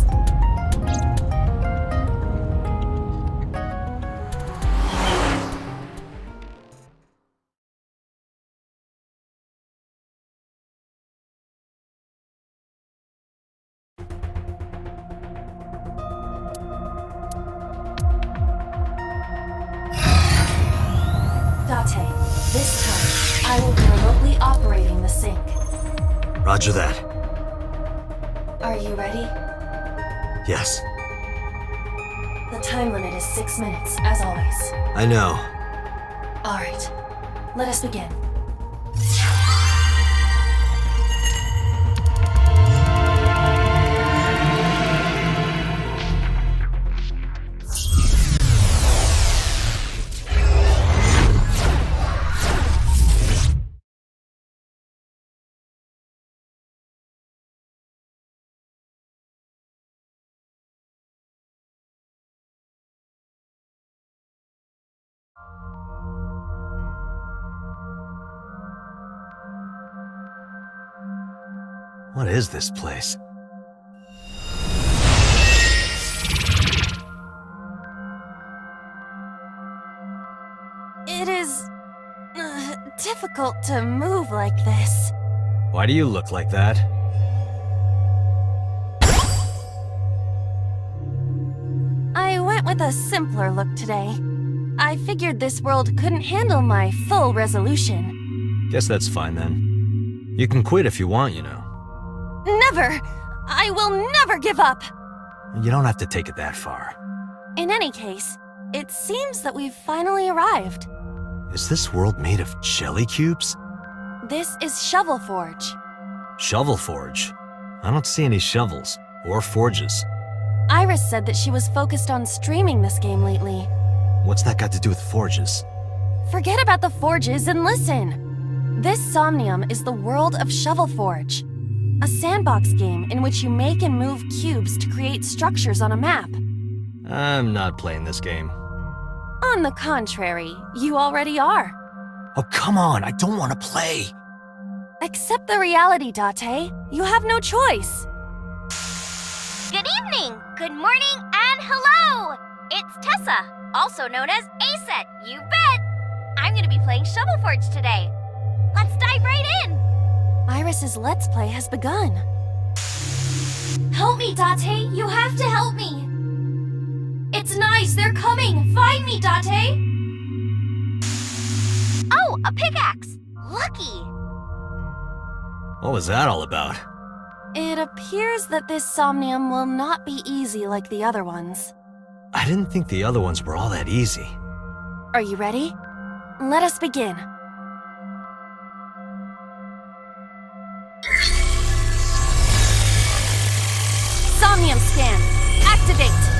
Date, this time, I will be remotely operating the sync. Roger that. Are you ready? Yes. The time limit is 6 minutes, as always. I know. Alright, let us begin. What is this place? It is difficult to move like this. Why do you look like that? I went with a simpler look today. I figured this world couldn't handle my full resolution. Guess that's fine then. You can quit if you want, you know. Never! I will never give up! You don't have to take it that far. In any case, it seems that we've finally arrived. Is this world made of jelly cubes? This is Shovel Forge. Shovel Forge? I don't see any shovels or forges. Iris said that she was focused on streaming this game lately. What's that got to do with forges? Forget about the forges and listen! This Somnium is the world of Shovel Forge, a sandbox game in which you make and move cubes to create structures on a map. I'm not playing this game. On the contrary, you already are. Oh, come on, I don't want to play. Accept the reality, Date. You have no choice. Good evening, good morning, and hello! It's Tessa, also known as Aset, you bet! I'm gonna be playing Shovel Forge today. Let's dive right in! Iris's Let's Play has begun. Help me, Date! You have to help me! It's nice, they're coming! Find me, Date! Oh, a pickaxe! Lucky! What was that all about? It appears that this Somnium will not be easy like the other ones. I didn't think the other ones were all that easy. Are you ready? Let us begin. Somnium scan. Activate.